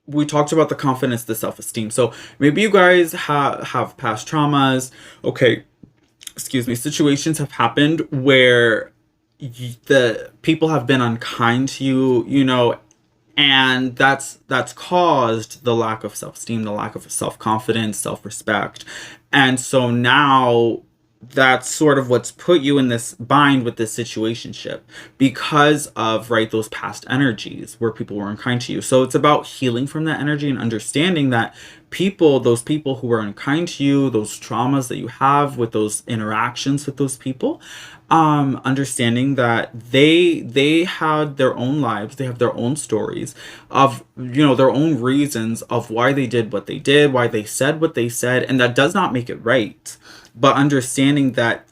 we talked about the confidence, the self-esteem. So maybe you guys have past traumas. Okay, excuse me, situations have happened where the people have been unkind to you, you know, And that's caused the lack of self-esteem, the lack of self-confidence, self-respect. And so now that's sort of what's put you in this bind with this situationship, because of, right, those past energies where people were unkind to you. So it's about healing from that energy and understanding that those people who were unkind to you, those traumas that you have with those interactions with those people, understanding that they had their own lives, they have their own stories of, their own reasons of why they did what they did, why they said what they said, and that does not make it right. But understanding that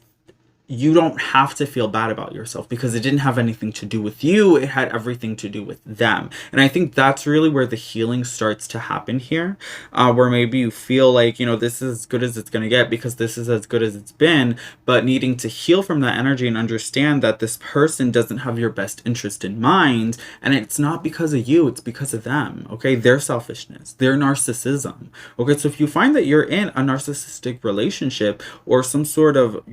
you don't have to feel bad about yourself because it didn't have anything to do with you. It had everything to do with them. And I think that's really where the healing starts to happen here, where maybe you feel like, this is as good as it's going to get because this is as good as it's been, but needing to heal from that energy and understand that this person doesn't have your best interest in mind. And it's not because of you, it's because of them. Okay. Their selfishness, their narcissism. Okay. So if you find that you're in a narcissistic relationship or some sort of,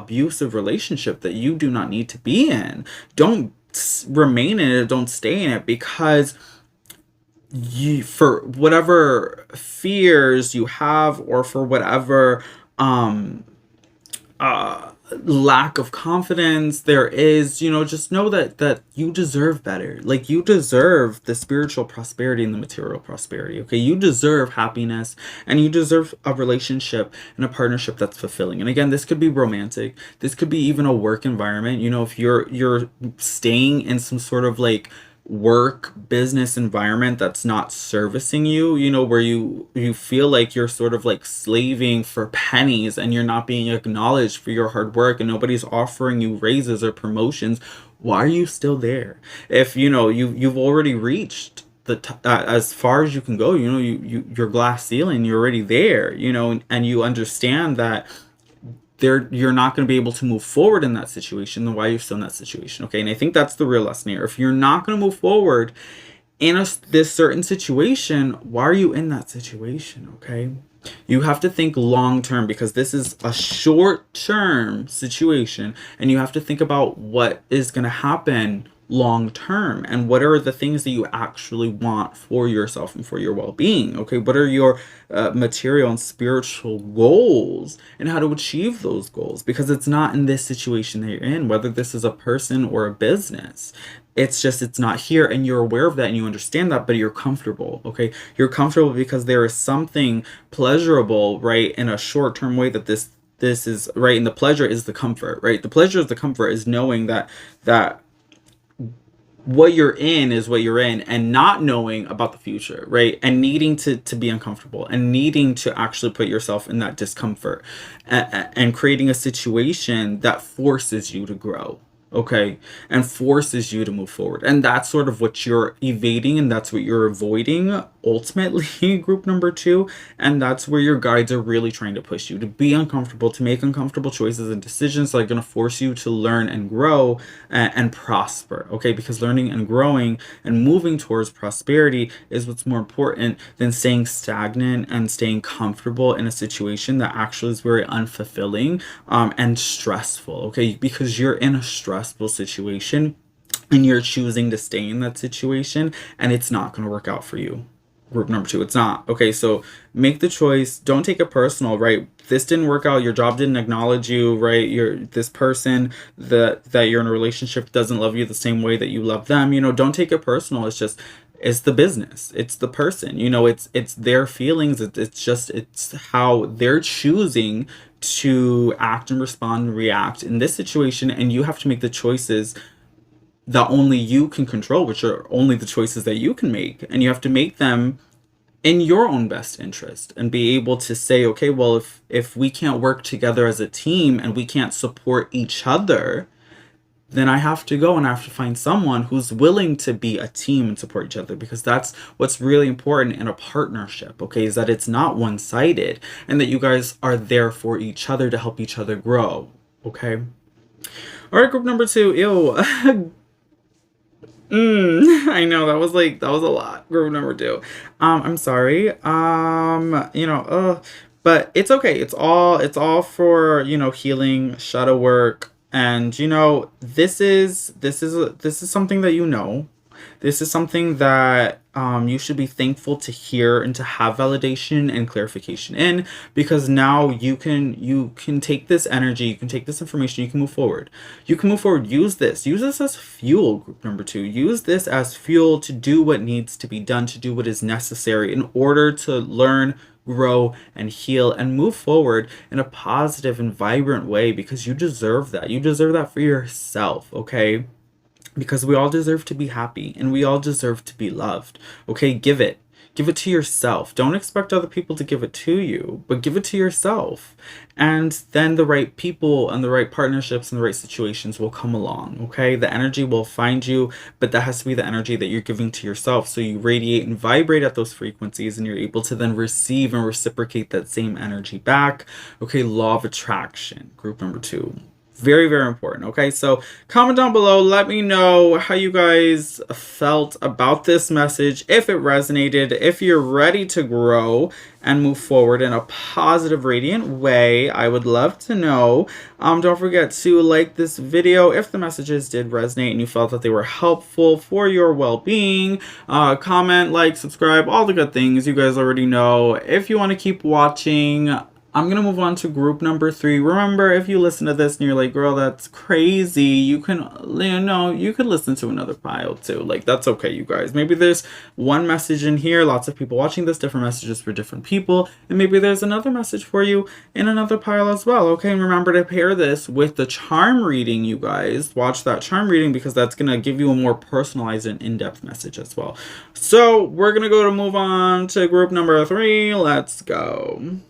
abusive relationship that you do not need to be in, don't remain in it, don't stay in it, because for whatever fears you have, or for whatever lack of confidence there is, just know that you deserve better. Like, you deserve the spiritual prosperity and the material prosperity. Okay, you deserve happiness, and you deserve a relationship and a partnership that's fulfilling. And again, this could be romantic, this could be even a work environment. If you're staying in some sort of like work business environment that's not servicing you, where you feel like you're sort of like slaving for pennies and you're not being acknowledged for your hard work, and nobody's offering you raises or promotions, why are you still there? If you've already reached as far as you can go, your glass ceiling, you're already there, and you understand that you're not going to be able to move forward in that situation, then why are you still in that situation? Okay. And I think that's the real lesson here. If you're not going to move forward in this certain situation, why are you in that situation? Okay. You have to think long term, because this is a short term situation, and you have to think about what is going to happen long term, and what are the things that you actually want for yourself and for your well-being. Okay, what are your material and spiritual goals, and how to achieve those goals, because it's not in this situation that you're in, whether this is a person or a business. It's not here, and you're aware of that and you understand that, but you're comfortable. Okay, you're comfortable because there is something pleasurable, right, in a short-term way, that this is right, and the pleasure is the comfort, right? The pleasure is the comfort, is knowing that what you're in is what you're in, and not knowing about the future, right? And needing to be uncomfortable, and needing to actually put yourself in that discomfort, and creating a situation that forces you to grow. Okay, and forces you to move forward. And that's sort of what you're evading, and that's what you're avoiding ultimately, group number 2. And that's where your guides are really trying to push you to be uncomfortable, to make uncomfortable choices and decisions that are going to force you to learn and grow and prosper. Okay, because learning and growing and moving towards prosperity is what's more important than staying stagnant and staying comfortable in a situation that actually is very unfulfilling and stressful. Okay, because you're in a stressful situation and you're choosing to stay in that situation, and it's not going to work out for you. Group number 2, it's not. Okay, so make the choice. Don't take it personal, right? This didn't work out, your job didn't acknowledge you, right? This person that you're in a relationship doesn't love you the same way that you love them. Don't take it personal. It's the business, it's the person, it's their feelings, it's how they're choosing to act and respond and react in this situation. And you have to make the choices that only you can control, which are only the choices that you can make, and you have to make them in your own best interest, and be able to say, okay, well, if we can't work together as a team and we can't support each other, then I have to go and I have to find someone who's willing to be a team and support each other, because that's what's really important in a partnership. Okay, is that it's not one-sided, and that you guys are there for each other to help each other grow. Okay, all right, group number 2. Ew. I know that was a lot. Group number 2. I'm sorry. But it's okay. It's all for, healing, shadow work. And, this is something that This is something that you should be thankful to hear and to have validation and clarification in, because now you can take this energy, you can take this information, you can move forward. You can move forward. Use this as fuel, group number 2. Use this as fuel to do what needs to be done, to do what is necessary in order to learn, grow, and heal, and move forward in a positive and vibrant way, because you deserve that. You deserve that for yourself, okay? Because we all deserve to be happy, and we all deserve to be loved, okay? Give it to yourself. Don't expect other people to give it to you, but give it to yourself. And then the right people and the right partnerships and the right situations will come along, okay? The energy will find you, but that has to be the energy that you're giving to yourself. So you radiate and vibrate at those frequencies, and you're able to then receive and reciprocate that same energy back. Okay, law of attraction, group number 2. Very, very important. Okay, so comment down below. Let me know how you guys felt about this message, if it resonated, if you're ready to grow and move forward in a positive, radiant way. I would love to know. Don't forget to like this video if the messages did resonate and you felt that they were helpful for your well-being. Comment, like, subscribe, all the good things you guys already know. If you want to keep watching, I'm going to move on to group number 3. Remember, if you listen to this and you're like, girl, that's crazy, you can, you could listen to another pile too. Like, that's okay, you guys. Maybe there's one message in here, lots of people watching this, different messages for different people. And maybe there's another message for you in another pile as well. Okay, and remember to pair this with the charm reading, you guys. Watch that charm reading, because that's going to give you a more personalized and in-depth message as well. So we're going to move on to group number 3. Let's go.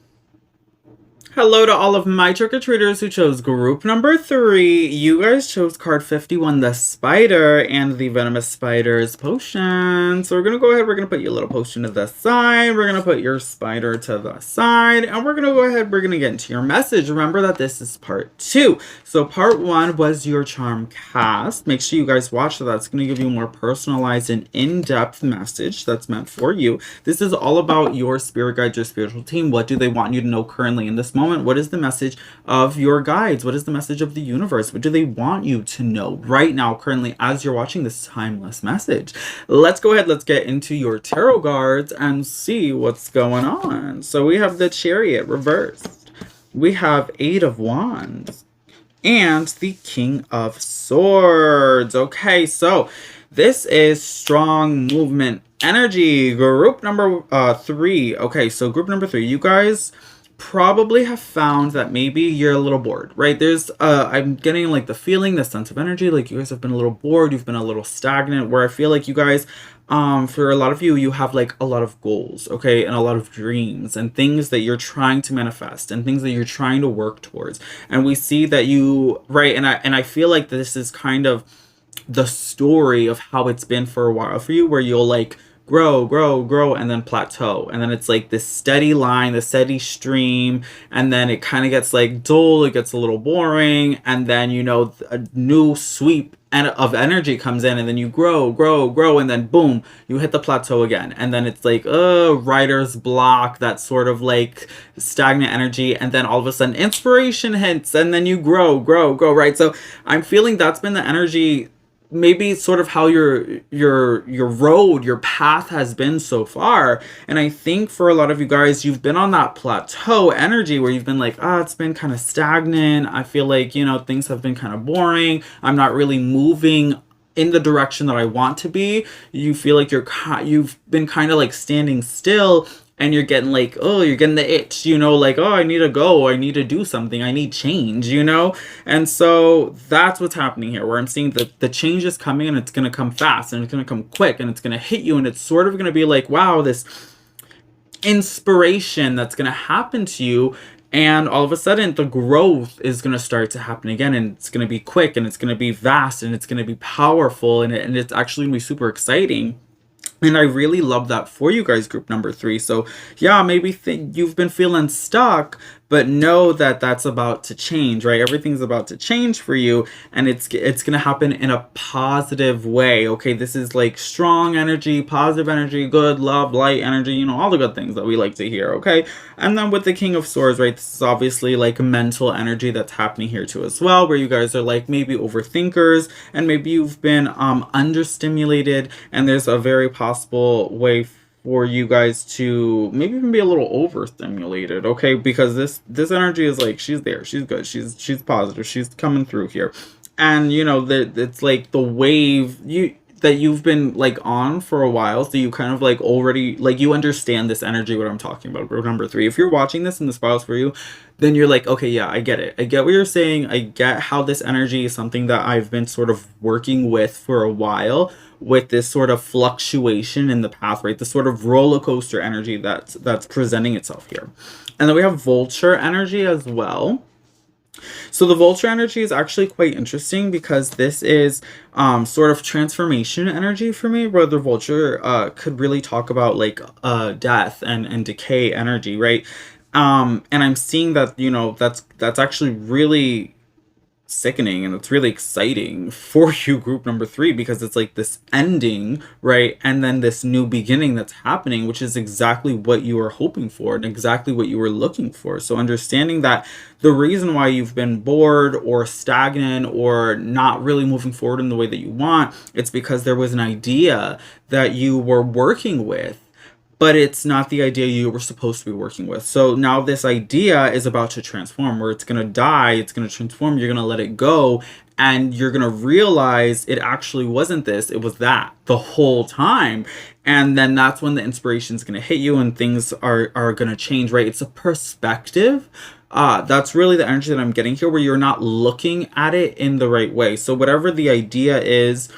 Hello to all of my trick-or-treaters who chose group number 3. You guys chose card 51, the spider, and the venomous spider's potion. So we're going to go ahead, we're going to put your little potion to the side, we're going to put your spider to the side, and we're going to go ahead, we're going to get into your message. Remember that this is part 2. So part 1 was your charm cast. Make sure you guys watch that. That's going to give you a more personalized and in-depth message that's meant for you. This is all about your spirit guides, your spiritual team. What do they want you to know currently in this moment? What is the message of your guides? What is the message of the universe? What do they want you to know right now, currently, as you're watching this timeless message? Let's go ahead. Let's get into your tarot cards and see what's going on. So we have the Chariot reversed. We have 8 of Wands and the King of Swords. Okay, so this is strong movement energy. Group number 3. Okay, so group number 3, you guys probably have found that maybe you're a little bored, right? There's I'm getting like the feeling, the sense of energy, like you guys have been a little bored, you've been a little stagnant, where I feel like you guys, for a lot of you have like a lot of goals, okay, and a lot of dreams and things that you're trying to manifest and things that you're trying to work towards. And we see that you, right, and I feel like this is kind of the story of how it's been for a while for you, where you'll like grow, and then plateau. And then it's like this steady line, the steady stream. And then it kind of gets like dull, it gets a little boring. And then, a new sweep of energy comes in, and then you grow. And then boom, you hit the plateau again. And then it's like, writer's block, that sort of like stagnant energy. And then all of a sudden inspiration hits, and then you grow, right? So I'm feeling that's been the energy, maybe sort of how your road, your path has been so far. And I think for a lot of you guys, you've been on that plateau energy where you've been like, it's been kind of stagnant. I feel like, things have been kind of boring. I'm not really moving in the direction that I want to be. You feel like you've been kind of like standing still, and you're getting like, you're getting the itch, like, I need to go, I need to do something, I need change, And so that's what's happening here, where I'm seeing that the change is coming, and it's going to come fast, and it's going to come quick, and it's going to hit you, and it's sort of going to be like, wow, this inspiration that's going to happen to you. And all of a sudden, the growth is going to start to happen again, and it's going to be quick, and it's going to be vast, and it's going to be powerful, and it's actually going to be super exciting. And I really love that for you guys, group number 3. So yeah, maybe you've been feeling stuck, but know that that's about to change, right? Everything's about to change for you, and it's gonna happen in a positive way. Okay, this is like strong energy, positive energy, good love, light energy, you know, all the good things that we like to hear. Okay, and then with the King of Swords, right, this is obviously like mental energy that's happening here too as well, where you guys are like maybe overthinkers, and maybe you've been understimulated, and there's a very possible way for you guys to maybe even be a little overstimulated, okay? Because this energy is like, she's there, she's good, she's positive, she's coming through here. And you know that it's like the wave that you've been like on for a while, so you kind of like already like you understand this energy, what I'm talking about. Group number 3, if you're watching this and this files for you, then you're like, okay, yeah, I get it, I get what you're saying, I get how this energy is something that I've been sort of working with for a while, with this sort of fluctuation in the path, right? The sort of roller coaster energy that's presenting itself here. And then we have vulture energy as well. So the vulture energy is actually quite interesting, because this is sort of transformation energy for me, where the vulture could really talk about like death and decay energy, right? And I'm seeing that, you know, that's actually really sickening, and it's really exciting for you, group number 3, because it's like this ending, right, and then this new beginning that's happening, which is exactly what you were hoping for and exactly what you were looking for. So understanding that the reason why you've been bored or stagnant or not really moving forward in the way that you want, it's because there was an idea that you were working with, but it's not the idea you were supposed to be working with. So now this idea is about to transform, where it's going to die, it's going to transform, you're going to let it go, and you're going to realize it actually wasn't this, it was that the whole time. And then that's when the inspiration is going to hit you and things are going to change, right? It's a perspective. That's really the energy that I'm getting here, where you're not looking at it in the right way. So whatever the idea is,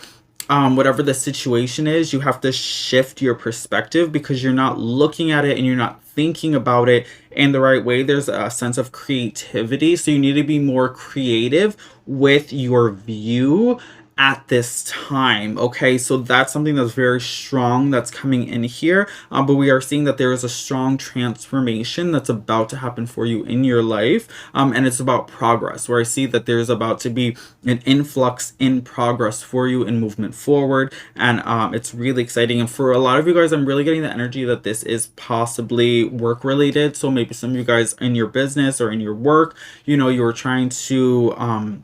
whatever the situation is, you have to shift your perspective, because you're not looking at it and you're not thinking about it in the right way. There's a sense of creativity, so you need to be more creative with your view at this time. Okay, so that's something that's very strong that's coming in here, but we are seeing that there is a strong transformation that's about to happen for you in your life, and it's about progress, where I see that there's about to be an influx in progress for you in movement forward, and it's really exciting. And for a lot of you guys, I'm really getting the energy that this is possibly work related. So maybe some of you guys in your business or in your work, you know, you're trying to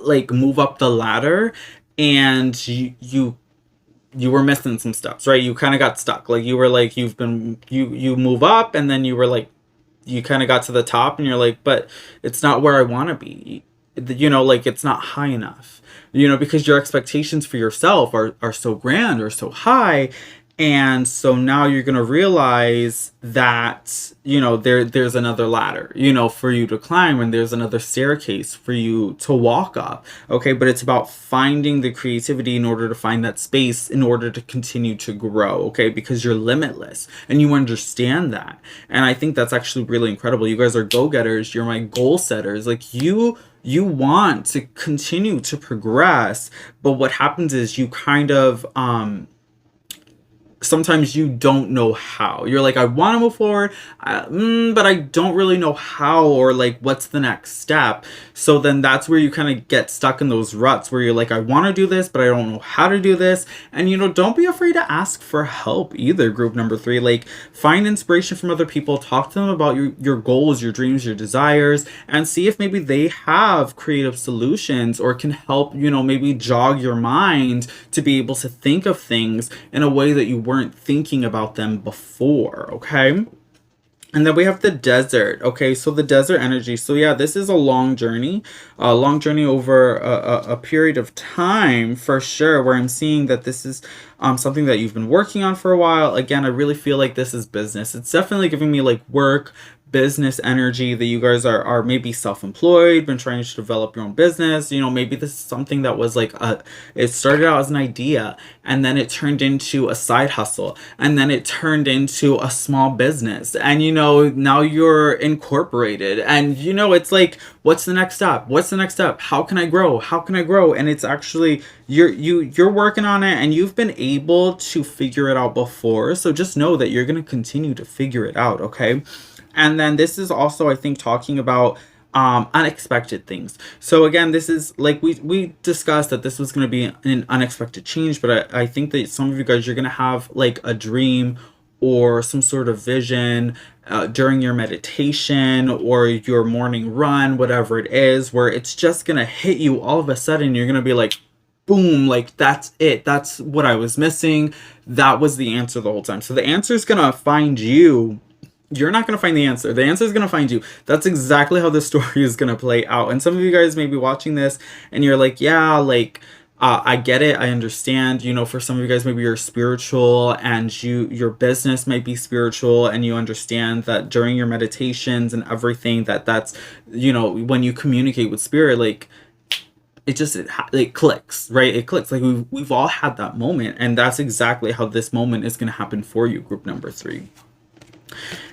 like move up the ladder, and you were missing some steps, right? You kind of got stuck, like you were like, you move up, and then you were like, you kind of got to the top, and you're like, but it's not where I want to be, you know, like it's not high enough, you know, because your expectations for yourself are so grand or so high. And so now you're going to realize that, you know, there's another ladder, you know, for you to climb, and there's another staircase for you to walk up. Okay, but it's about finding the creativity in order to find that space in order to continue to grow. Okay, because you're limitless and you understand that. And I think that's actually really incredible. You guys are go-getters. You're my goal setters. Like you want to continue to progress, but what happens is you kind of, sometimes you don't know how. You're like, I want to move forward, but I don't really know how, or like, what's the next step? So then that's where you kind of get stuck in those ruts, where you're like, I want to do this, but I don't know how to do this. And, you know, don't be afraid to ask for help either, group number 3. Like, find inspiration from other people, talk to them about your goals, your dreams, your desires, and see if maybe they have creative solutions or can help, you know, maybe jog your mind to be able to think of things in a way that you weren't thinking about them before. Okay, and then we have the desert. Okay, so the desert energy. So yeah, this is a long journey over a period of time for sure, where I'm seeing that this is something that you've been working on for a while. Again, I really feel like this is business. It's definitely giving me like work, business energy, that you guys are maybe self-employed, been trying to develop your own business. You know, maybe this is something that was like it started out as an idea, and then it turned into a side hustle, and then it turned into a small business, and you know, now you're incorporated, and you know, it's like, what's the next step? What's the next step? How can I grow? How can I grow? And it's actually you're working on it, and you've been able to figure it out before, so just know that you're going to continue to figure it out. Okay, And then this is also, I think, talking about unexpected things. So again, this is like we discussed that this was going to be an unexpected change, but I think that some of you guys, you're going to have like a dream or some sort of vision during your meditation or your morning run, whatever it is, where it's just going to hit you all of a sudden. You're going to be like, boom, like that's it. That's what I was missing. That was the answer the whole time. So the answer is going to find you. You're not going to find the answer. The answer is going to find you. That's exactly how the story is going to play out. And some of you guys may be watching this and you're like, yeah, like, I get it. I understand. You know, for some of you guys, maybe you're spiritual and your business might be spiritual, and you understand that during your meditations and everything that's, you know, when you communicate with spirit, like, it clicks, right? It clicks. Like we've all had that moment, and that's exactly how this moment is going to happen for you, group number 3.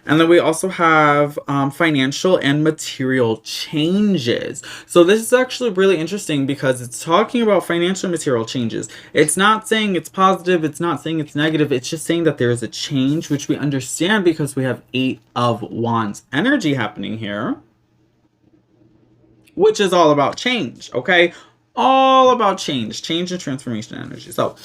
And then we also have financial and material changes. So this is actually really interesting because it's talking about financial and material changes. It's not saying it's positive. It's not saying it's negative. It's just saying that there is a change, which we understand because we have 8 of Wands energy happening here, which is all about change, okay? All about change and transformation energy. So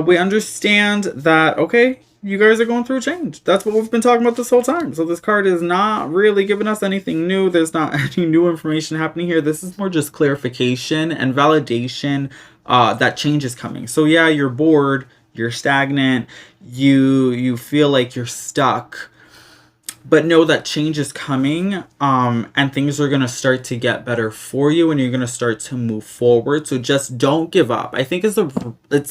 we understand that, okay, you guys are going through change. That's what we've been talking about this whole time. So this card is not really giving us anything new. There's not any new information happening here. This is more just clarification and validation that change is coming. So yeah, you're bored, you're stagnant, you feel like you're stuck, but know that change is coming, and things are going to start to get better for you, and you're going to start to move forward. So just don't give up. I think it's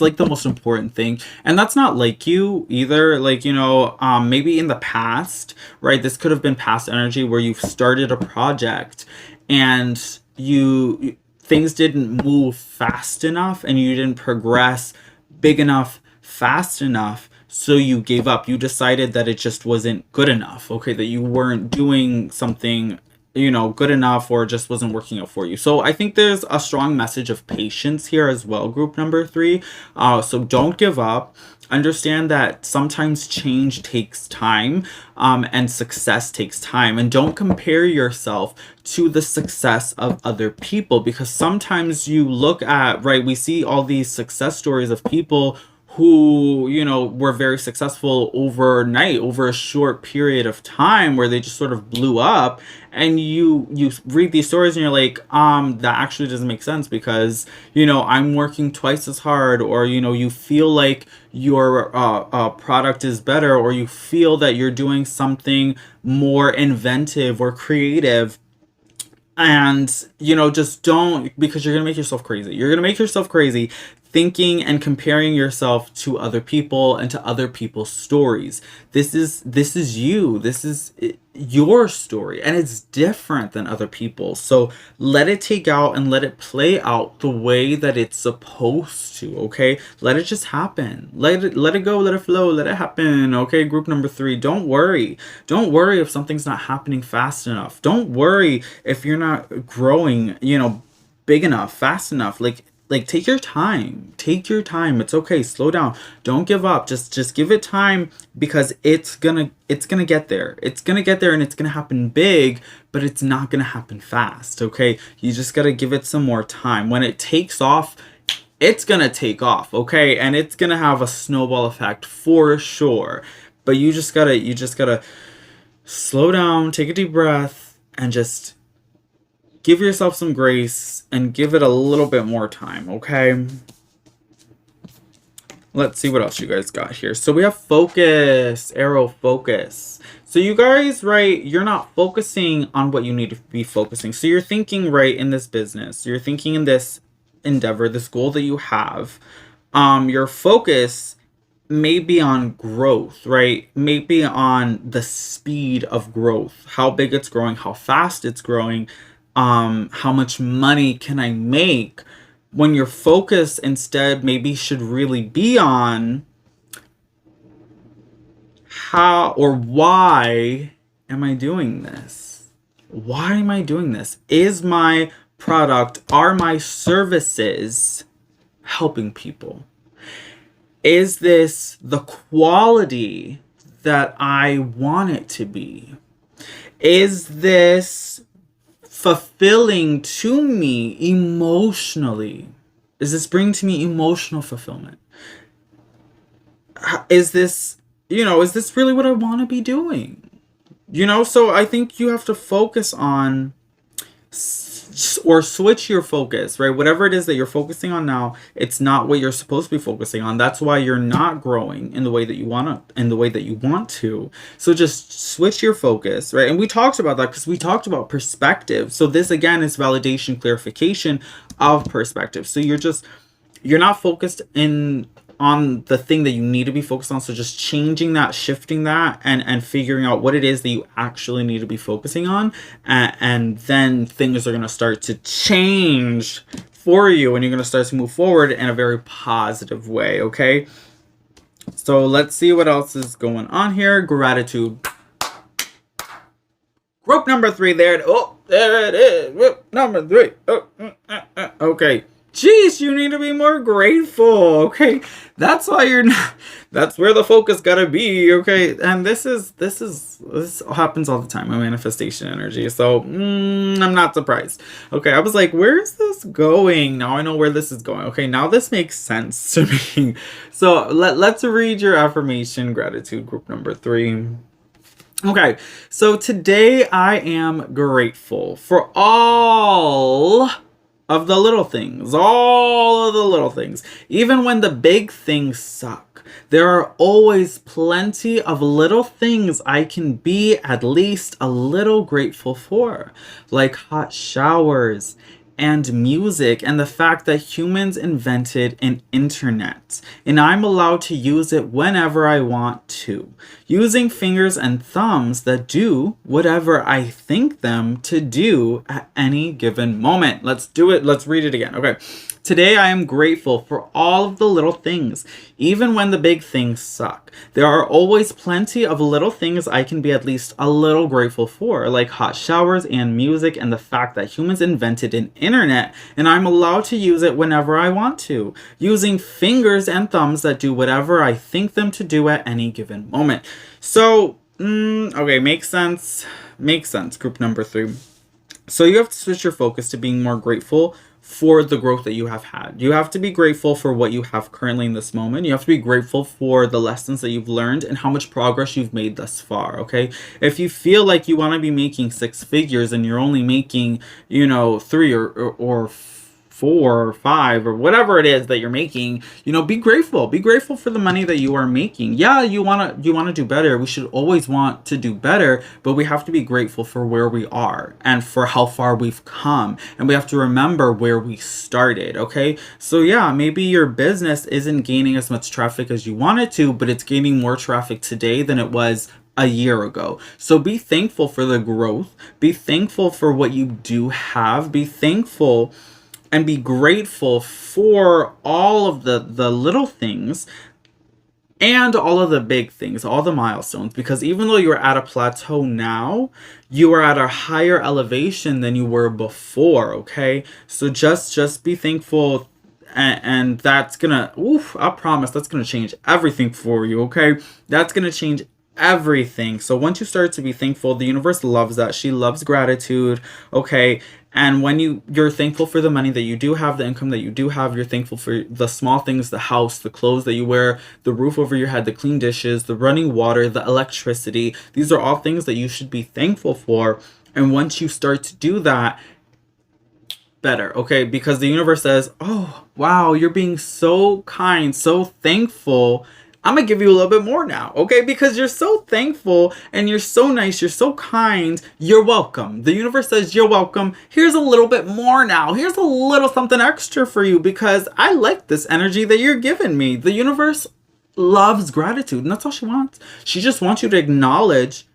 like the most important thing. And that's not like you either. Like, you know, maybe in the past, right? This could have been past energy where you've started a project and things didn't move fast enough and you didn't progress big enough, fast enough. So you gave up. You decided that it just wasn't good enough. Okay, that you weren't doing something, you know, good enough, or just wasn't working out for you. So I think there's a strong message of patience here as well, group number 3. So don't give up. Understand that sometimes change takes time, and success takes time. And don't compare yourself to the success of other people, because sometimes you look at, right, we see all these success stories of people who, you know, were very successful overnight, over a short period of time, where they just sort of blew up. And you read these stories and you're like, that actually doesn't make sense, because, you know, I'm working twice as hard. Or, you know, you feel like your product is better, or you feel that you're doing something more inventive or creative. And, you know, just don't, because you're going to make yourself crazy. You're going to make yourself crazy thinking and comparing yourself to other people and to other people's stories. This is you. This is your story, and it's different than other people's. So let it take out and let it play out the way that it's supposed to, okay? Let it just happen. Let it go, let it flow, let it happen, okay? Group number 3, don't worry. Don't worry if something's not happening fast enough. Don't worry if you're not growing, you know, big enough, fast enough. Like take your time. Take your time. It's okay. Slow down. Don't give up. Just give it time, because it's gonna get there. It's gonna get there, and it's gonna happen big, but it's not gonna happen fast. Okay? You just gotta give it some more time. When it takes off, it's gonna take off, okay? And it's gonna have a snowball effect for sure. But you just gotta slow down, take a deep breath, and just give yourself some grace and give it a little bit more time, okay? Let's see what else you guys got here. So we have focus, arrow focus. So you guys, right, you're not focusing on what you need to be focusing. So you're thinking, right, in this business, you're thinking in this endeavor, this goal that you have, your focus may be on growth, right? Maybe on the speed of growth, how big it's growing, how fast it's growing, how much money can I make, when your focus instead maybe should really be on how or why am I doing this? Why am I doing this? Is my product, are my services helping people? Is this the quality that I want it to be? Is this fulfilling to me emotionally? Is this bringing to me emotional fulfillment? Is this, is this really what I want to be doing? So I think you have to focus on or switch your focus, right? Whatever it is that you're focusing on now, it's not what you're supposed to be focusing on. That's why you're not growing in the way that you want to. So just switch your focus, right? And we talked about that because we talked about perspective. So this again is validation, clarification of perspective. So you're not focused on the thing that you need to be focused on. So just changing that, shifting that, and figuring out what it is that you actually need to be focusing on. And then things are going to start to change for you, and you're going to start to move forward in a very positive way. Okay. So let's see what else is going on here. Gratitude. Group number 3 there. Oh, there it is. Group number 3. Okay. Jeez, you need to be more grateful, okay? That's why you're not, that's where the focus gotta be, okay? And this happens all the time in manifestation energy, so I'm not surprised. Okay, I was like, where's this going? Now I know where this is going. Okay, now this makes sense to me. So let's read your affirmation, gratitude, group number 3. Okay, so today I am grateful for all of the little things, all of the little things. Even when the big things suck, there are always plenty of little things I can be at least a little grateful for, like hot showers and music and the fact that humans invented an internet and I'm allowed to use it whenever I want to, using fingers and thumbs that do whatever I think them to do at any given moment. Let's do it. Let's read it again. Okay. Today I am grateful for all of the little things, even when the big things suck. There are always plenty of little things I can be at least a little grateful for, like hot showers and music and the fact that humans invented an internet and I'm allowed to use it whenever I want to, using fingers and thumbs that do whatever I think them to do at any given moment. So, okay, makes sense. Makes sense, group number 3. So you have to switch your focus to being more grateful for the growth that you have had. You have to be grateful for what you have currently in this moment. You have to be grateful for the lessons that you've learned and how much progress you've made thus far, okay? If you feel like you want to be making 6 figures and you're only making, 3 or 4 or 5 or whatever it is that you're making, be grateful. Be grateful for the money that you are making. Yeah, you want to do better. We should always want to do better, but we have to be grateful for where we are and for how far we've come. And we have to remember where we started, okay? So yeah, maybe your business isn't gaining as much traffic as you want it to, but it's gaining more traffic today than it was a year ago. So be thankful for the growth. Be thankful for what you do have. Be thankful and be grateful for all of the little things and all of the big things, all the milestones, because even though you're at a plateau now, you are at a higher elevation than you were before, okay? So just be thankful, and that's gonna, I promise that's gonna change everything for you, okay? That's gonna change everything. So once you start to be thankful, the universe loves that. She loves gratitude, okay? And when you're thankful for the money that you do have, the income that you do have, you're thankful for the small things, the house, the clothes that you wear, the roof over your head, the clean dishes, the running water, the electricity. These are all things that you should be thankful for. And once you start to do that, better, okay? Because the universe says, oh, wow, you're being so kind, so thankful. I'm gonna give you a little bit more now, okay? Because you're so thankful and you're so nice, you're so kind, you're welcome. The universe says you're welcome. Here's a little bit more now. Here's a little something extra for you because I like this energy that you're giving me. The universe loves gratitude, and that's all she wants. She just wants you to acknowledge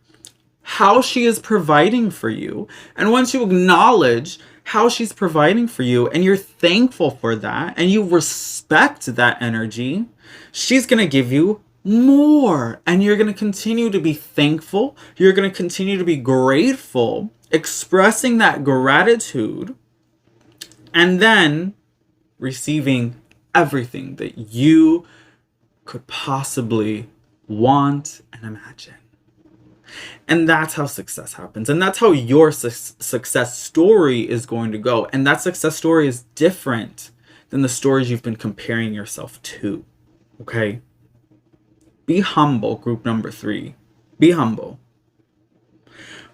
how she is providing for you. And once you acknowledge how she's providing for you and you're thankful for that and you respect that energy, she's going to give you more, and you're going to continue to be thankful. You're going to continue to be grateful, expressing that gratitude, and then receiving everything that you could possibly want and imagine. And that's how success happens. And that's how your success story is going to go. And that success story is different than the stories you've been comparing yourself to. Okay? Be humble, group number 3. Be humble.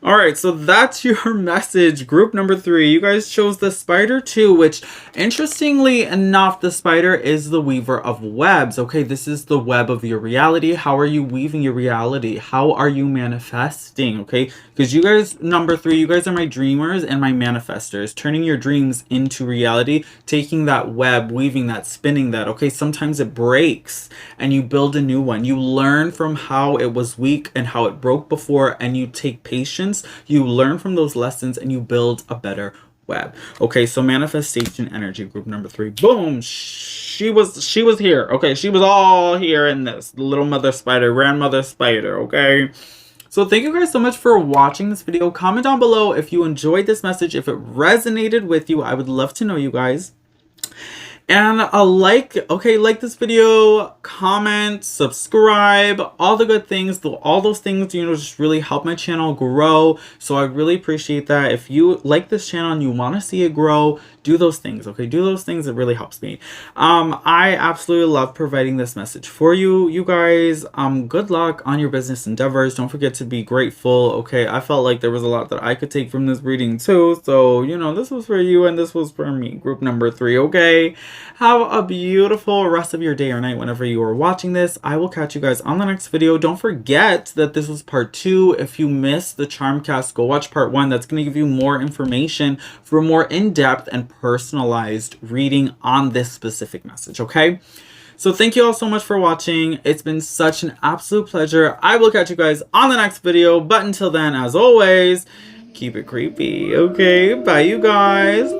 All right, so that's your message, group number 3. You guys chose the spider too, which interestingly enough, the spider is the weaver of webs. Okay, this is the web of your reality. How are you weaving your reality? How are you manifesting? Okay, because you guys, number 3, you guys are my dreamers and my manifestors, turning your dreams into reality, taking that web, weaving that, spinning that. Okay, sometimes it breaks and you build a new one. You learn from how it was weak and how it broke before, and you take patience. You learn from those lessons and you build a better web. Okay, so manifestation energy, group number 3. Boom. She was here. Okay, she was all here in this. Little mother spider, grandmother spider. Okay. So thank you guys so much for watching this video. Comment down below if you enjoyed this message, if it resonated with you. I would love to know, you guys. And like this video, comment, subscribe, all the good things, all those things, you know, just really help my channel grow. So I really appreciate that. If you like this channel and you want to see it grow, do those things, okay? Do those things. It really helps me. I absolutely love providing this message for you, you guys. Good luck on your business endeavors. Don't forget to be grateful, okay? I felt like there was a lot that I could take from this reading too. So, you know, this was for you and this was for me, group number 3, okay? Have a beautiful rest of your day or night whenever you are watching this. I will catch you guys on the next video. Don't forget that this was part 2. If you missed the charm cast, go watch part 1. That's going to give you more information for more in-depth and personalized reading on this specific message, okay? So thank you all so much for watching. It's been such an absolute pleasure. I will catch you guys on the next video. But until then, as always, keep it creepy, okay? Bye, you guys.